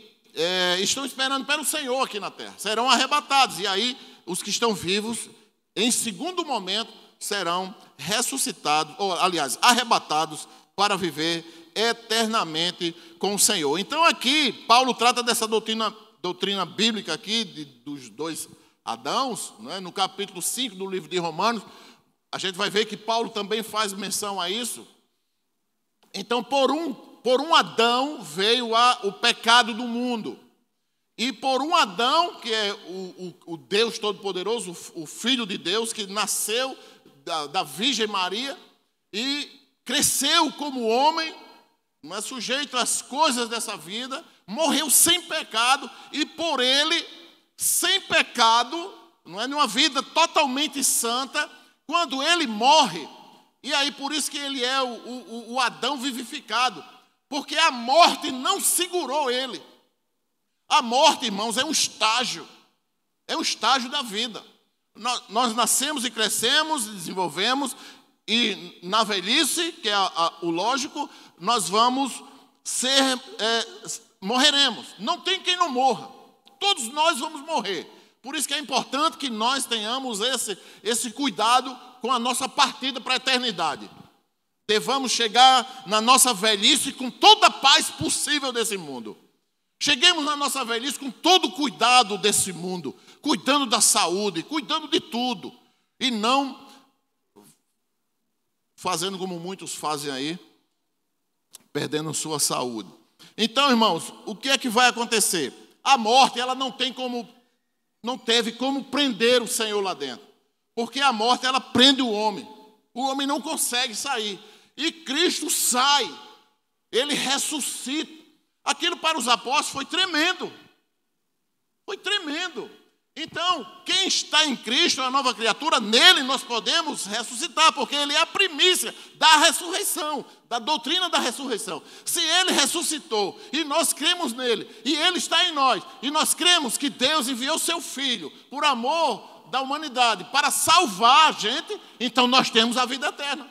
estão esperando pelo Senhor aqui na terra, serão arrebatados, e aí os que estão vivos, em segundo momento, serão ressuscitados, ou aliás, arrebatados para viver eternamente com o Senhor. Então aqui, Paulo trata dessa doutrina bíblica aqui, dos dois Adãos, né? No capítulo 5 do livro de Romanos, a gente vai ver que Paulo também faz menção a isso. Então, por um Adão veio o pecado do mundo. E por um Adão, que é o Deus Todo-Poderoso, o Filho de Deus, que nasceu da Virgem Maria e cresceu como homem, não é sujeito às coisas dessa vida, morreu sem pecado, e por ele, sem pecado, não é, numa vida totalmente santa, quando ele morre, e aí por isso que ele é o Adão vivificado, porque a morte não segurou ele. A morte, irmãos, é um estágio da vida. Nós nascemos e crescemos, desenvolvemos, e na velhice, que é o lógico, nós vamos morreremos. Não tem quem não morra. Todos nós vamos morrer. Por isso que é importante que nós tenhamos esse cuidado com a nossa partida para a eternidade. Devamos chegar na nossa velhice com toda a paz possível desse mundo. Cheguemos na nossa velhice com todo o cuidado desse mundo, cuidando da saúde, cuidando de tudo, e não fazendo como muitos fazem aí, perdendo sua saúde. Então, irmãos, o que é que vai acontecer? A morte, ela não teve como prender o Senhor lá dentro. Porque a morte, ela prende o homem. O homem não consegue sair. E Cristo sai. Ele ressuscita. Aquilo para os apóstolos foi tremendo. Foi tremendo. Então, quem está em Cristo é uma nova criatura, nele nós podemos ressuscitar, porque ele é a primícia da ressurreição, da doutrina da ressurreição. Se ele ressuscitou e nós cremos nele, e ele está em nós, e nós cremos que Deus enviou seu Filho por amor da humanidade para salvar a gente, então nós temos a vida eterna.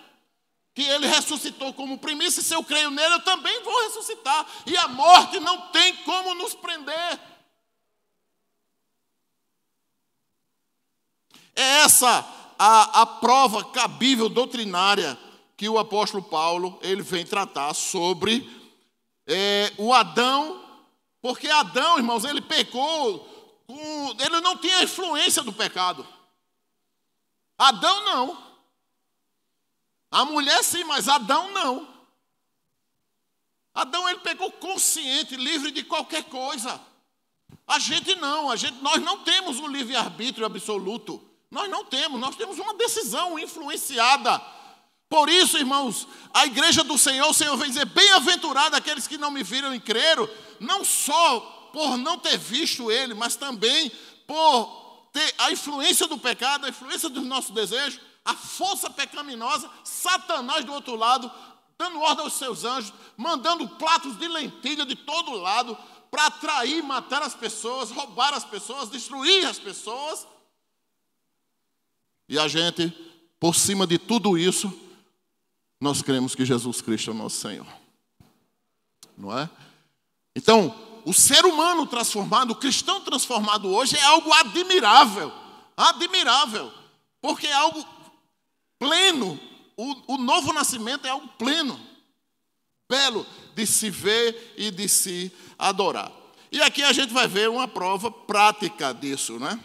Que ele ressuscitou como primícia, e se eu creio nele, eu também vou ressuscitar. E a morte não tem como nos prender. É essa a prova cabível doutrinária que o apóstolo Paulo ele vem tratar sobre o Adão, porque Adão, irmãos, ele pecou, ele não tinha a influência do pecado. Adão não. A mulher sim, mas Adão não. Adão ele pecou consciente, livre de qualquer coisa. A gente não, nós não temos um livre-arbítrio absoluto. Nós não temos, nós temos uma decisão influenciada. Por isso, irmãos, a igreja do Senhor, o Senhor vem dizer, bem-aventurado aqueles que não me viram e creram, não só por não ter visto ele, mas também por ter a influência do pecado, a influência dos nossos desejos, a força pecaminosa, Satanás do outro lado, dando ordem aos seus anjos, mandando pratos de lentilha de todo lado, para atrair, matar as pessoas, roubar as pessoas, destruir as pessoas. E a gente, por cima de tudo isso, nós cremos que Jesus Cristo é o nosso Senhor. Não é? Então, o ser humano transformado, o cristão transformado hoje é algo admirável. Admirável. Porque é algo pleno. O novo nascimento é algo pleno. Belo de se ver e de se adorar. E aqui a gente vai ver uma prova prática disso, né?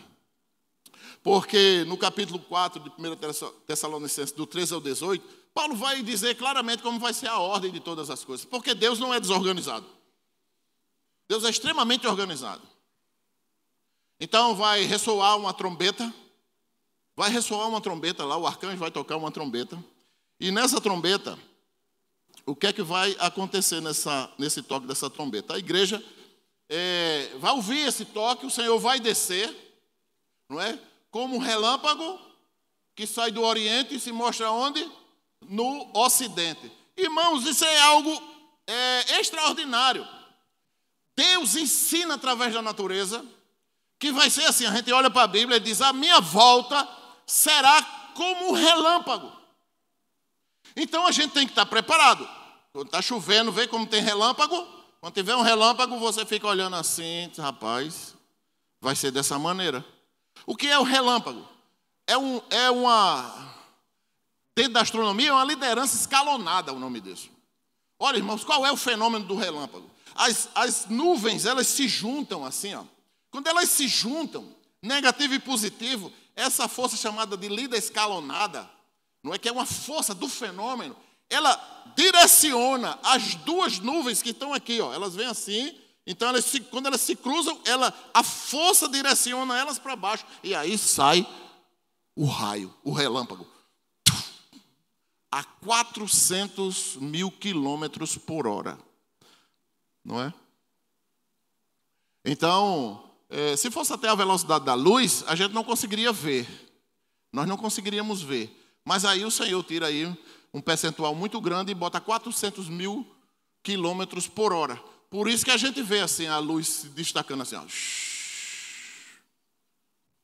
Porque no capítulo 4 de 1 Tessalonicenses, do 13 ao 18, Paulo vai dizer claramente como vai ser a ordem de todas as coisas. Porque Deus não é desorganizado. Deus é extremamente organizado. Então vai ressoar uma trombeta. Vai ressoar uma trombeta lá, o arcanjo vai tocar uma trombeta. E nessa trombeta, o que é que vai acontecer nesse toque dessa trombeta? A igreja vai ouvir esse toque, o Senhor vai descer, não é? Como um relâmpago que sai do Oriente e se mostra onde? No Ocidente. Irmãos, isso é algo extraordinário. Deus ensina através da natureza que vai ser assim. A gente olha para a Bíblia e diz, a minha volta será como um relâmpago. Então a gente tem que estar preparado. Quando está chovendo, vê como tem relâmpago. Quando tiver um relâmpago, você fica olhando assim, rapaz, vai ser dessa maneira. O que é o relâmpago? Dentro da astronomia, é uma liderança escalonada, o nome disso. Olha, irmãos, qual é o fenômeno do relâmpago? As nuvens, elas se juntam assim, ó. Quando elas se juntam, negativo e positivo, essa força chamada de líder escalonada, não é que é uma força do fenômeno, ela direciona as duas nuvens que estão aqui, ó. Elas vêm assim. Então, quando elas se cruzam, a força direciona elas para baixo. E aí sai o raio, o relâmpago. A 400 mil quilômetros por hora. Não é? Então, se fosse até a velocidade da luz, a gente não conseguiria ver. Nós não conseguiríamos ver. Mas aí o Senhor tira aí um percentual muito grande e bota 400 mil quilômetros por hora. Por isso que a gente vê assim a luz se destacando assim, ó.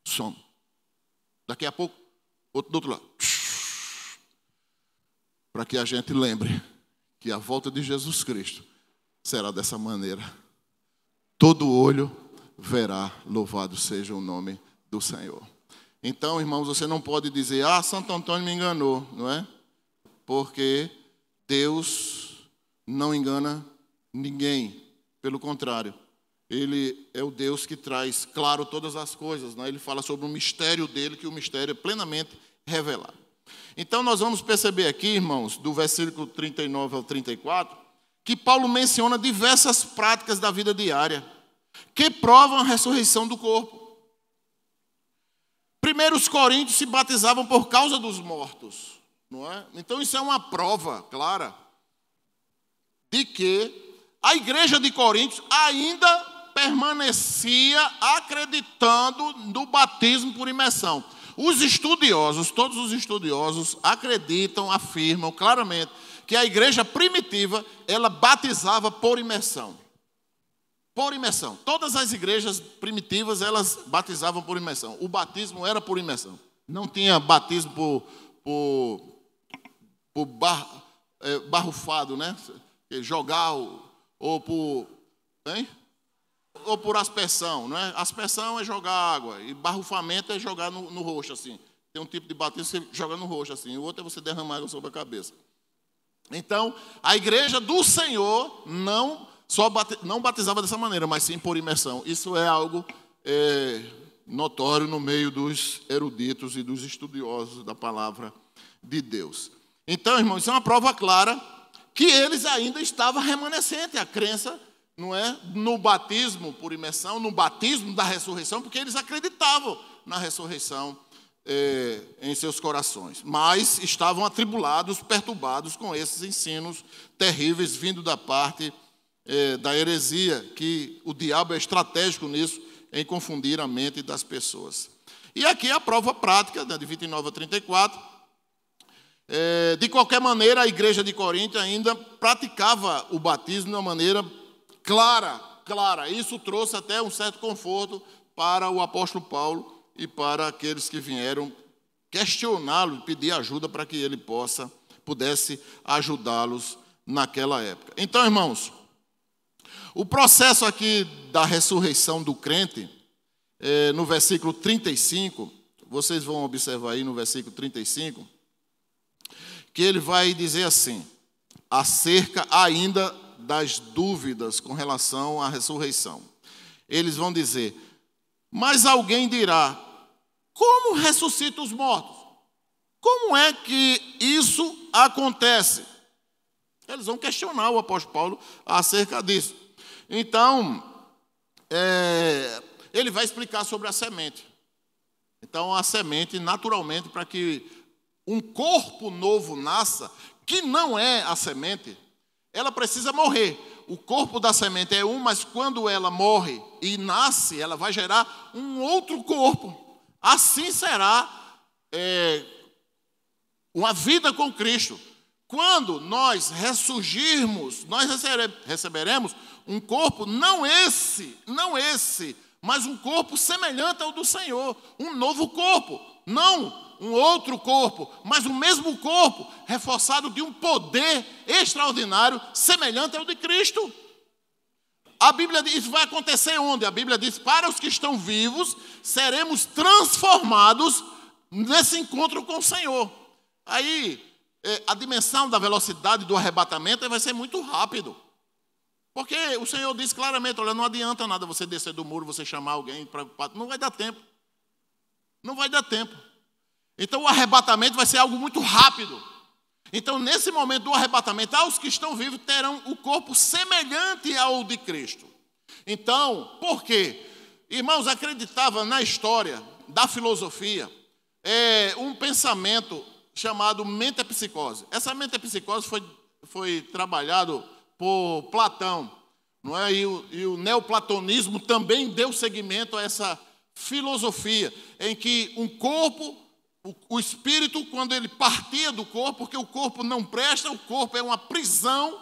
Som. Daqui a pouco, outro do outro lado. Para que a gente lembre que a volta de Jesus Cristo será dessa maneira. Todo olho verá, louvado seja o nome do Senhor. Então, irmãos, você não pode dizer, Santo Antônio me enganou, não é? Porque Deus não engana ninguém, pelo contrário, Ele é o Deus que traz claro todas as coisas, né? Ele fala sobre o mistério dele, que o mistério é plenamente revelado. Então nós vamos perceber aqui, irmãos, do versículo 39 ao 34, que Paulo menciona diversas práticas da vida diária que provam a ressurreição do corpo. Primeiro, os coríntios se batizavam por causa dos mortos, não é? Então isso é uma prova clara de que a igreja de Coríntios ainda permanecia acreditando no batismo por imersão. Os estudiosos, todos os estudiosos acreditam, afirmam claramente que a igreja primitiva, ela batizava por imersão. Por imersão. Todas as igrejas primitivas, elas batizavam por imersão. O batismo era por imersão. Não tinha batismo por barrufado, né? Jogar ou por aspersão, né? Aspersão é jogar água e barrufamento é jogar no rosto, assim. Tem um tipo de batismo que você joga no rosto, assim. O outro é você derramar água sobre a cabeça. Então, a igreja do Senhor não batizava dessa maneira, mas sim por imersão. Isso é algo notório no meio dos eruditos e dos estudiosos da palavra de Deus. Então, irmãos, isso é uma prova clara que eles ainda estavam remanescentes, a crença, não é, no batismo por imersão, no batismo da ressurreição, porque eles acreditavam na ressurreição em seus corações, mas estavam atribulados, perturbados com esses ensinos terríveis vindo da parte da heresia, que o diabo é estratégico nisso, em confundir a mente das pessoas. E aqui a prova prática, de 29 a 34, de qualquer maneira, a igreja de Corinto ainda praticava o batismo de uma maneira clara. Isso trouxe até um certo conforto para o apóstolo Paulo e para aqueles que vieram questioná-lo e pedir ajuda para que ele pudesse ajudá-los naquela época. Então, irmãos, o processo aqui da ressurreição do crente, no versículo 35, vocês vão observar aí no versículo 35, que ele vai dizer assim, acerca ainda das dúvidas com relação à ressurreição. Eles vão dizer, mas alguém dirá, como ressuscita os mortos? Como é que isso acontece? Eles vão questionar o apóstolo Paulo acerca disso. Então, ele vai explicar sobre a semente. Então, a semente, naturalmente, para que um corpo novo nasça, que não é a semente, ela precisa morrer. O corpo da semente é mas quando ela morre e nasce, ela vai gerar um outro corpo. Assim será uma vida com Cristo. Quando nós ressurgirmos, nós receberemos um corpo, não esse, mas um corpo semelhante ao do Senhor. Um novo corpo, não um outro corpo, mas o mesmo corpo, reforçado de um poder extraordinário, semelhante ao de Cristo. A Bíblia diz, isso vai acontecer onde? A Bíblia diz, para os que estão vivos, seremos transformados nesse encontro com o Senhor. Aí, a dimensão da velocidade do arrebatamento vai ser muito rápido. Porque o Senhor diz claramente, olha, não adianta nada você descer do muro, você chamar alguém preocupado, não vai dar tempo. Não vai dar tempo. Então, o arrebatamento vai ser algo muito rápido. Então, nesse momento do arrebatamento, aos que estão vivos terão o corpo semelhante ao de Cristo. Então, por quê? Irmãos, acreditava na história da filosofia um pensamento chamado metapsicose. Essa metapsicose foi trabalhado por Platão, não é? E o neoplatonismo também deu seguimento a essa filosofia, em que um corpo, o espírito, quando ele partia do corpo, porque o corpo não presta, o corpo é uma prisão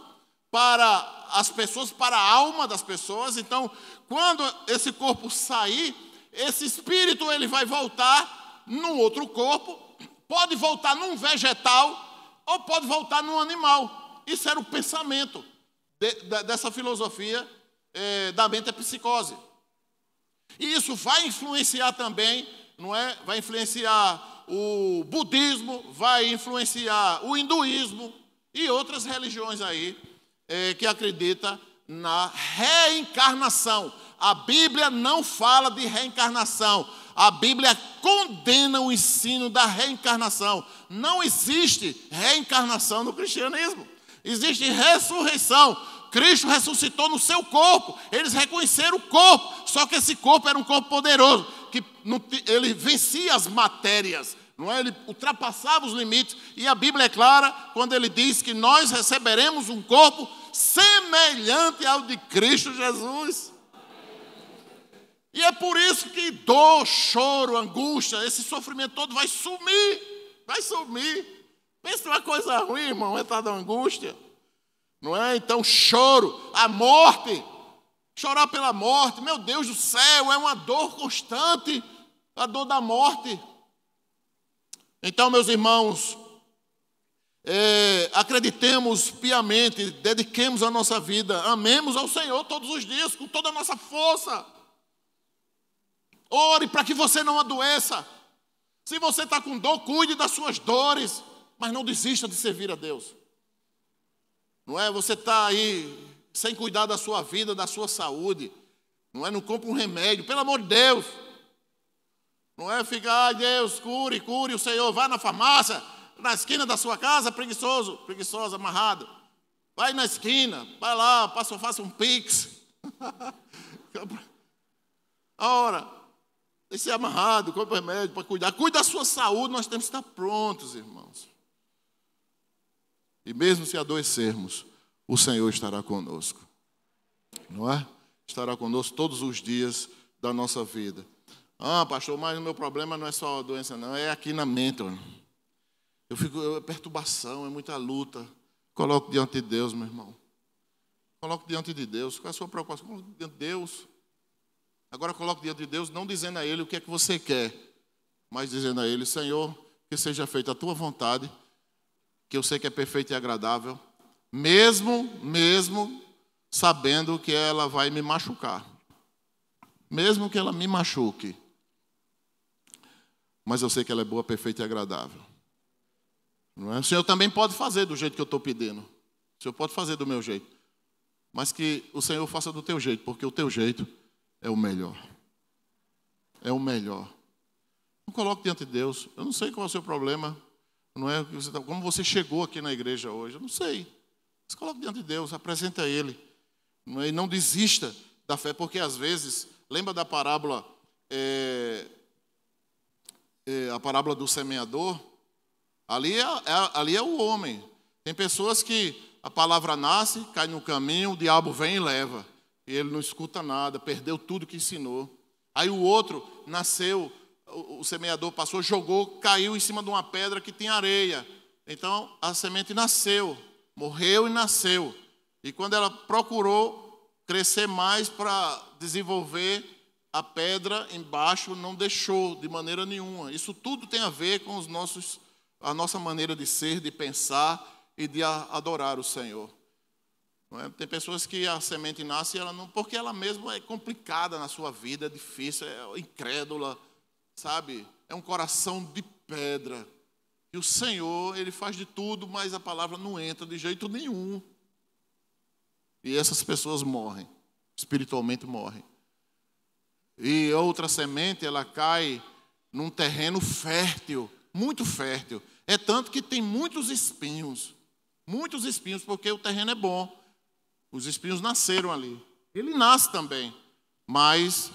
para as pessoas, para a alma das pessoas. Então, quando esse corpo sair, esse espírito ele vai voltar num outro corpo, pode voltar num vegetal ou pode voltar num animal. Isso era o pensamento dessa filosofia da metapsicose. E isso vai influenciar também, não é? Vai influenciar o budismo, vai influenciar o hinduísmo e outras religiões aí que acreditam na reencarnação. A Bíblia não fala de reencarnação. A Bíblia condena o ensino da reencarnação. Não existe reencarnação no cristianismo. Existe ressurreição. Cristo ressuscitou no seu corpo. Eles reconheceram o corpo. Só que esse corpo era um corpo poderoso, que ele vencia as matérias. Não é? Ele ultrapassava os limites. E a Bíblia é clara quando ele diz que nós receberemos um corpo semelhante ao de Cristo Jesus. E é por isso que dor, choro, angústia, esse sofrimento todo vai sumir. Vai sumir. Pensa uma coisa ruim, irmão, é estar da angústia. Não é? Então, choro, a morte. Chorar pela morte, meu Deus do céu, é uma dor constante. A dor da morte. Então, meus irmãos, acreditemos piamente, dediquemos a nossa vida, amemos ao Senhor todos os dias, com toda a nossa força. Ore para que você não adoeça. Se você está com dor, cuide das suas dores, mas não desista de servir a Deus. Não é? Você está aí sem cuidar da sua vida, da sua saúde. Não é? Não compra um remédio, pelo amor de Deus. Não é ficar, Deus, cure o Senhor. Vai na farmácia, na esquina da sua casa, preguiçoso, amarrado. Vai na esquina, vai lá, faça um pix. Ora, deixe ser amarrado, compre remédio para cuidar. Cuide da sua saúde, nós temos que estar prontos, irmãos. E mesmo se adoecermos, o Senhor estará conosco. Não é? Estará conosco todos os dias da nossa vida. Ah, pastor, mas o meu problema não é só a doença, não. É aqui na mente. É perturbação, é muita luta. Coloque diante de Deus, meu irmão. Coloque diante de Deus. Qual é a sua preocupação? Coloque diante de Deus. Agora coloque diante de Deus, não dizendo a Ele o que é que você quer, mas dizendo a Ele, Senhor, que seja feita a Tua vontade, que eu sei que é perfeita e agradável, mesmo sabendo que ela vai me machucar. Mesmo que ela me machuque. Mas eu sei que ela é boa, perfeita e agradável. Não é? O Senhor também pode fazer do jeito que eu estou pedindo. O Senhor pode fazer do meu jeito. Mas que o Senhor faça do teu jeito, porque o teu jeito é o melhor. É o melhor. Não coloque diante de Deus. Eu não sei qual é o seu problema. Não é como você chegou aqui na igreja hoje. Eu não sei. Mas coloque diante de Deus, apresente a Ele. E não desista da fé, porque às vezes, lembra da parábola, a parábola do semeador? Ali é o homem. Tem pessoas que a palavra nasce, cai no caminho, o diabo vem e leva. E ele não escuta nada, perdeu tudo que ensinou. Aí o outro nasceu, o semeador passou, jogou, caiu em cima de uma pedra que tem areia. Então a semente nasceu, morreu e nasceu. E quando ela procurou crescer mais para desenvolver, a pedra embaixo não deixou de maneira nenhuma. Isso tudo tem a ver com a nossa maneira de ser, de pensar e de adorar o Senhor. Não é? Tem pessoas que a semente nasce porque ela mesma é complicada na sua vida, é difícil, é incrédula, sabe? É um coração de pedra. E o Senhor, Ele faz de tudo, mas a palavra não entra de jeito nenhum. E essas pessoas morrem, espiritualmente morrem. E outra semente, ela cai num terreno fértil, muito fértil. É tanto que tem muitos espinhos, porque o terreno é bom. Os espinhos nasceram ali. Ele nasce também, mas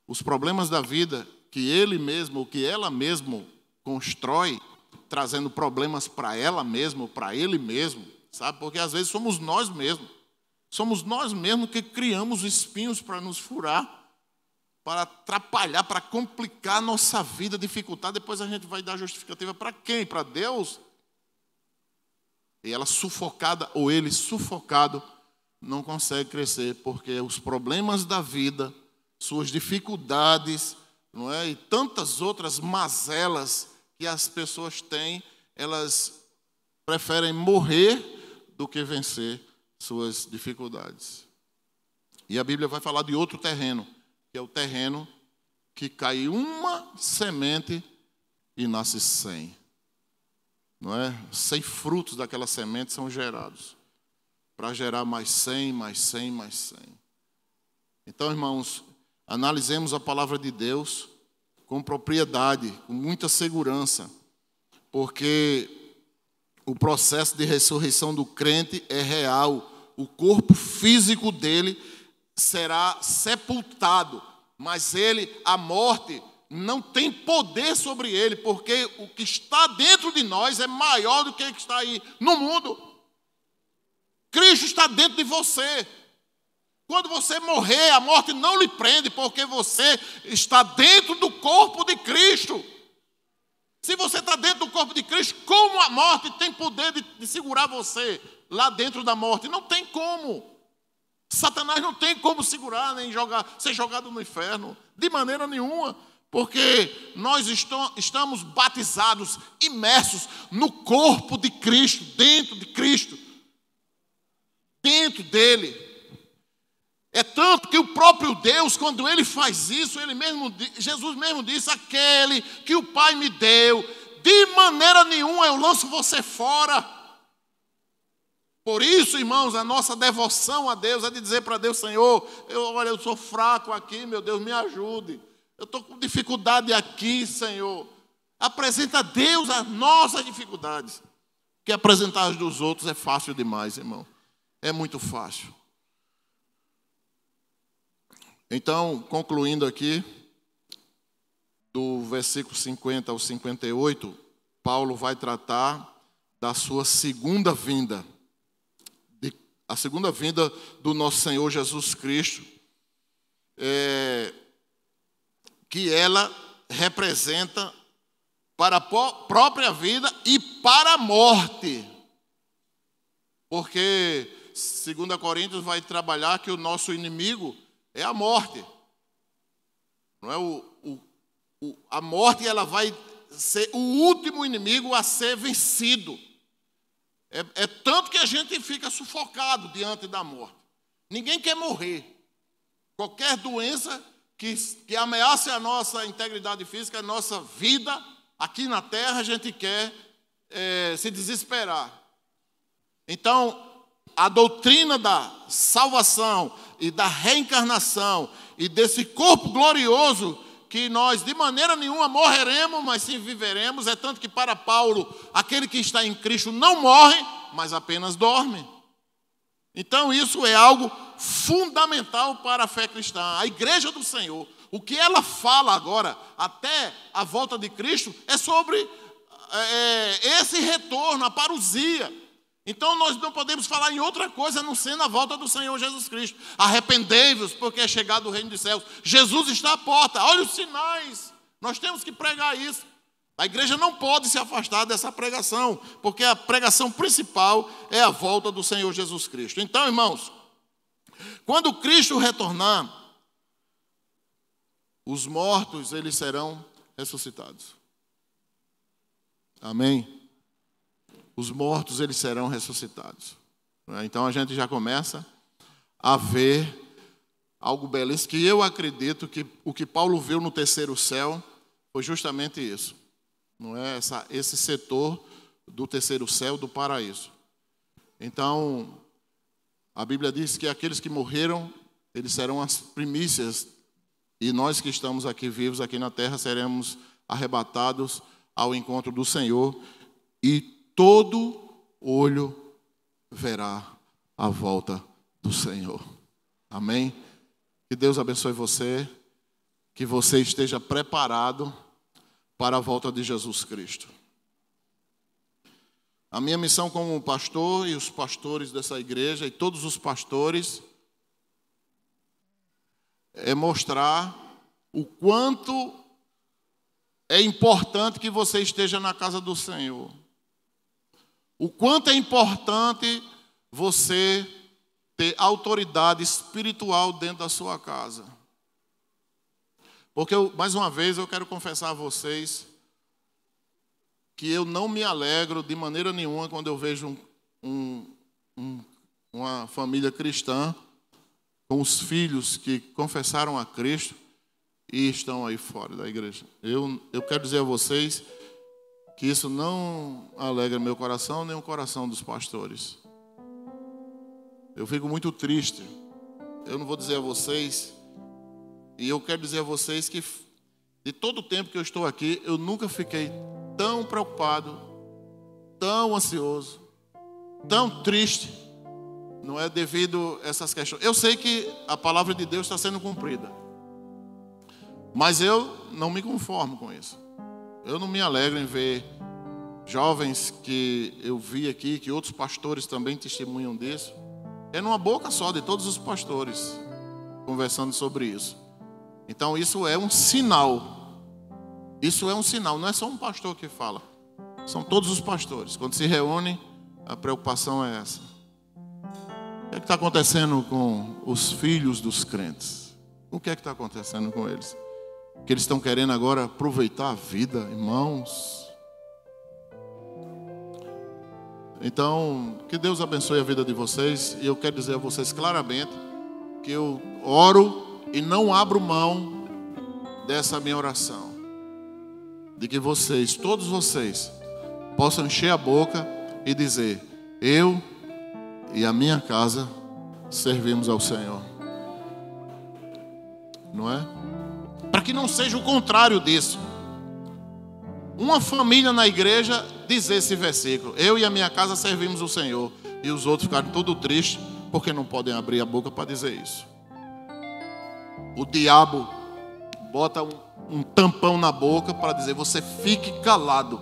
os problemas da vida que ele mesmo, ou que ela mesmo constrói, trazendo problemas para ela mesma, para ele mesmo, sabe? Porque às vezes somos nós mesmos que criamos espinhos para nos furar, para atrapalhar, para complicar a nossa vida, dificultar. Depois a gente vai dar justificativa para quem? Para Deus? E ela sufocada, ou ele sufocado, não consegue crescer, porque os problemas da vida, suas dificuldades, não é? E tantas outras mazelas que as pessoas têm, elas preferem morrer do que vencer suas dificuldades. E a Bíblia vai falar de outro terreno, que é o terreno que cai uma semente e nasce 100. Não é? 100 frutos daquela semente são gerados, para gerar mais 100, mais 100, mais 100. Então, irmãos, analisemos a palavra de Deus com propriedade, com muita segurança, porque o processo de ressurreição do crente é real. O corpo físico dele será sepultado, mas a morte, não tem poder sobre ele, porque o que está dentro de nós é maior do que o que está aí no mundo. Cristo está dentro de você. Quando você morrer, a morte não lhe prende, porque você está dentro do corpo de Cristo. Se você está dentro do corpo de Cristo, como a morte tem poder de segurar você lá dentro da morte? Não tem como. Satanás não tem como segurar, nem ser jogado no inferno, de maneira nenhuma. Porque nós estamos batizados, imersos no corpo de Cristo, dentro de Cristo, dentro dele. É tanto que o próprio Deus, quando ele faz isso, Jesus mesmo disse: aquele que o Pai me deu, de maneira nenhuma eu lanço você fora. Por isso, irmãos, a nossa devoção a Deus é de dizer para Deus: Senhor, eu sou fraco aqui, meu Deus, me ajude. Eu estou com dificuldade aqui, Senhor. Apresenta a Deus as nossas dificuldades. Porque apresentar as dos outros é fácil demais, irmão. É muito fácil. Então, concluindo aqui, do versículo 50 ao 58, Paulo vai tratar da sua segunda vinda. A segunda vinda do nosso Senhor Jesus Cristo. Que ela representa para a própria vida e para a morte. Porque 2 Coríntios vai trabalhar que o nosso inimigo é a morte. Não é a morte, ela vai ser o último inimigo a ser vencido. É tanto que a gente fica sufocado diante da morte. Ninguém quer morrer. Qualquer doença que ameace a nossa integridade física, a nossa vida aqui na terra, a gente quer se desesperar. Então, a doutrina da salvação e da reencarnação e desse corpo glorioso que nós de maneira nenhuma morreremos, mas sim viveremos, é tanto que para Paulo, aquele que está em Cristo não morre, mas apenas dorme. Então isso é algo fundamental para a fé cristã. A igreja do Senhor, o que ela fala agora, até a volta de Cristo, é sobre esse retorno, a parousia. Então nós não podemos falar em outra coisa, a não ser na volta do Senhor Jesus Cristo. Arrependei-vos, porque é chegado o reino dos céus. Jesus está à porta, olha os sinais. Nós temos que pregar isso. A igreja não pode se afastar dessa pregação, porque a pregação principal é a volta do Senhor Jesus Cristo. Então, irmãos, quando Cristo retornar, os mortos, eles serão ressuscitados. Amém? Os mortos, eles serão ressuscitados. Então, a gente já começa a ver algo belíssimo, que eu acredito que o que Paulo viu no terceiro céu foi justamente isso. Não é esse setor do terceiro céu, do paraíso. Então, a Bíblia diz que aqueles que morreram, eles serão as primícias, e nós que estamos aqui vivos, aqui na terra, seremos arrebatados ao encontro do Senhor, e todo olho verá a volta do Senhor. Amém? Que Deus abençoe você, que você esteja preparado para a volta de Jesus Cristo. A minha missão como pastor e os pastores dessa igreja e todos os pastores é mostrar o quanto é importante que você esteja na casa do Senhor. O quanto é importante você ter autoridade espiritual dentro da sua casa. Porque, mais uma vez, eu quero confessar a vocês que eu não me alegro de maneira nenhuma quando eu vejo uma família cristã com os filhos que confessaram a Cristo e estão aí fora da igreja. Eu quero dizer a vocês que isso não alegra meu coração, nem o coração dos pastores. Eu fico muito triste. Eu não vou dizer a vocês, e eu quero dizer a vocês de todo o tempo que eu estou aqui, eu nunca fiquei tão preocupado, tão ansioso, tão triste, não é devido a essas questões. Eu sei que a palavra de Deus está sendo cumprida, mas eu não me conformo com isso. Eu não me alegro em ver jovens que eu vi aqui, que outros pastores também testemunham disso. É numa boca só de todos os pastores conversando sobre isso. Então isso é um sinal. Isso é um sinal, não é só um pastor que fala. São todos os pastores. Quando se reúnem, a preocupação é essa. O que é que está acontecendo com os filhos dos crentes? O que é que está acontecendo com eles? Que eles estão querendo agora aproveitar a vida, irmãos. Então, que Deus abençoe a vida de vocês. E eu quero dizer a vocês claramente que eu oro e não abro mão dessa minha oração. De que vocês, todos vocês, possam encher a boca e dizer: eu e a minha casa servimos ao Senhor. Não é? Para que não seja o contrário disso. Uma família na igreja diz esse versículo: eu e a minha casa servimos o Senhor. E os outros ficaram todos tristes porque não podem abrir a boca para dizer isso. O diabo bota um tampão na boca para dizer: você fique calado.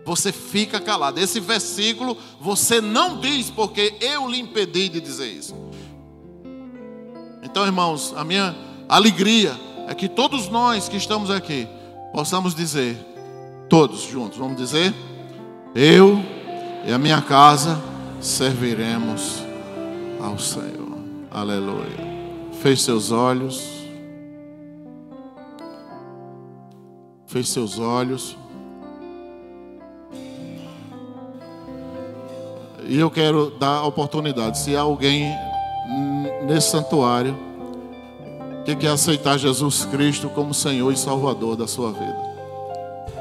Você fica calado. Esse versículo você não diz porque eu lhe impedi de dizer isso. Então, irmãos, a minha alegria é que todos nós que estamos aqui possamos dizer, todos juntos, vamos dizer: eu e a minha casa serviremos ao Senhor. Aleluia. Feche seus olhos. Feche seus olhos. E eu quero dar a oportunidade, se há alguém nesse santuário que quer aceitar Jesus Cristo como Senhor e Salvador da sua vida.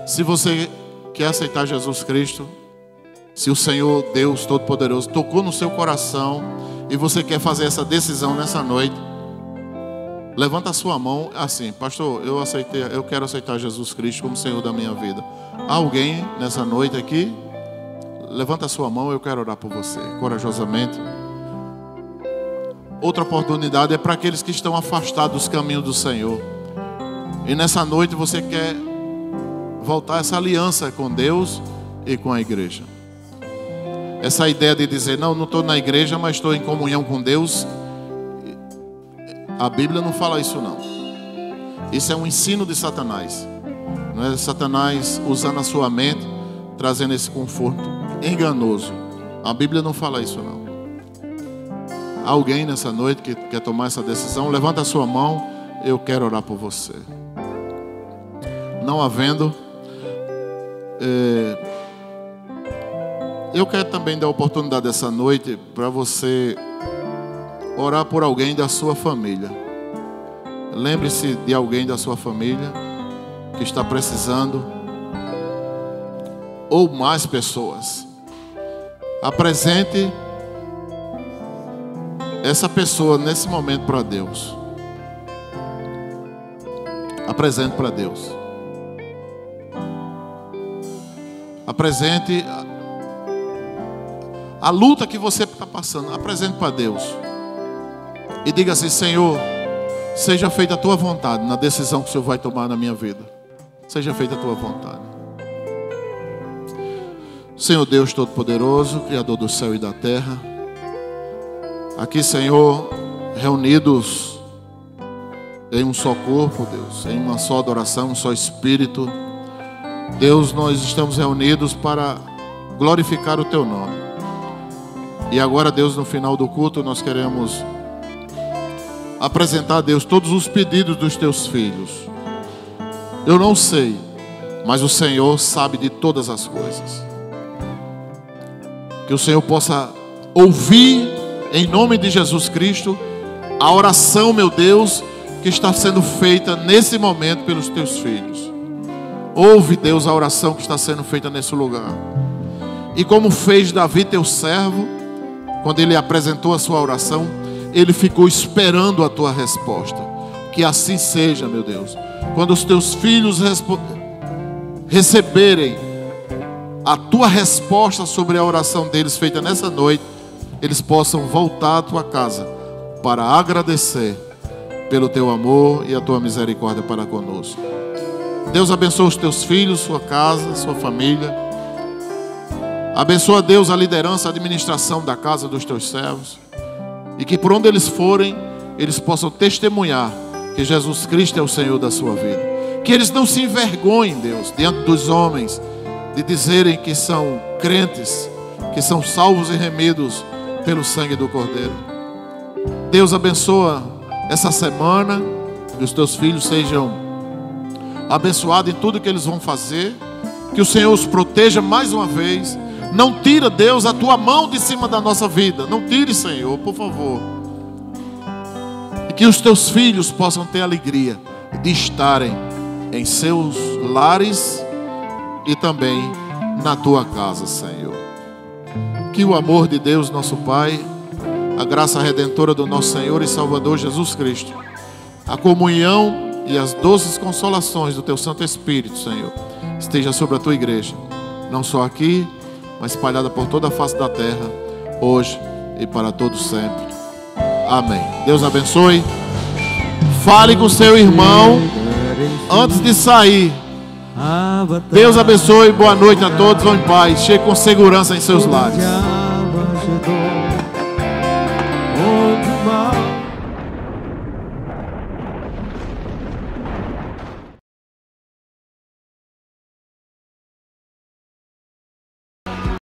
Se você quer aceitar Jesus Cristo, se o Senhor Deus Todo-Poderoso tocou no seu coração e você quer fazer essa decisão nessa noite, levanta a sua mão assim: pastor, eu quero aceitar Jesus Cristo como Senhor da minha vida. Há alguém nessa noite aqui? Levanta a sua mão, eu quero orar por você, corajosamente. Outra oportunidade é para aqueles que estão afastados dos caminhos do Senhor. E nessa noite você quer voltar a essa aliança com Deus e com a igreja. Essa ideia de dizer: não estou na igreja, mas estou em comunhão com Deus. A Bíblia não fala isso não. Isso é um ensino de Satanás. Não é Satanás usando a sua mente, trazendo esse conforto enganoso. A Bíblia não fala isso não. Alguém nessa noite que quer tomar essa decisão, levanta a sua mão, eu quero orar por você. Não havendo, eu quero também dar a oportunidade essa noite para você orar por alguém da sua família. Lembre-se de alguém da sua família que está precisando, ou mais pessoas. Apresente essa pessoa nesse momento para Deus. Apresente para Deus. Apresente a luta que você está passando. Apresente para Deus. E diga assim: Senhor, seja feita a tua vontade na decisão que o Senhor vai tomar na minha vida. Seja feita a tua vontade. Senhor Deus Todo-Poderoso, Criador do céu e da terra, aqui, Senhor, reunidos em um só corpo, Deus, em uma só adoração, um só Espírito, Deus, nós estamos reunidos para glorificar o Teu nome. E agora, Deus, no final do culto, nós queremos apresentar a Deus todos os pedidos dos Teus filhos. Eu não sei, mas o Senhor sabe de todas as coisas. Que o Senhor possa ouvir, em nome de Jesus Cristo, a oração, meu Deus, que está sendo feita nesse momento pelos Teus filhos. Ouve, Deus, a oração que está sendo feita nesse lugar. E como fez Davi, Teu servo, quando ele apresentou a sua oração, ele ficou esperando a Tua resposta. Que assim seja, meu Deus. Quando os teus filhos receberem a tua resposta sobre a oração deles feita nessa noite, eles possam voltar à tua casa para agradecer pelo teu amor e a tua misericórdia para conosco. Deus abençoe os teus filhos, sua casa, sua família. Abençoa, Deus, a liderança, a administração da casa dos teus servos. E que por onde eles forem, eles possam testemunhar que Jesus Cristo é o Senhor da sua vida. Que eles não se envergonhem, Deus, diante dos homens, de dizerem que são crentes, que são salvos e remidos pelo sangue do Cordeiro. Deus, abençoa essa semana, que os teus filhos sejam abençoados em tudo que eles vão fazer. Que o Senhor os proteja mais uma vez. Não tira, Deus, a tua mão de cima da nossa vida. Não tire, Senhor, por favor. E que os teus filhos possam ter alegria de estarem em seus lares e também na tua casa, Senhor. Que o amor de Deus, nosso Pai, a graça redentora do nosso Senhor e Salvador Jesus Cristo, a comunhão e as doces consolações do teu Santo Espírito, Senhor, esteja sobre a tua igreja, não só aqui, mas espalhada por toda a face da terra, hoje e para todos sempre. Amém. Deus abençoe. Fale com seu irmão antes de sair. Deus abençoe. Boa noite a todos. Vão em paz. Chegue com segurança em seus lares.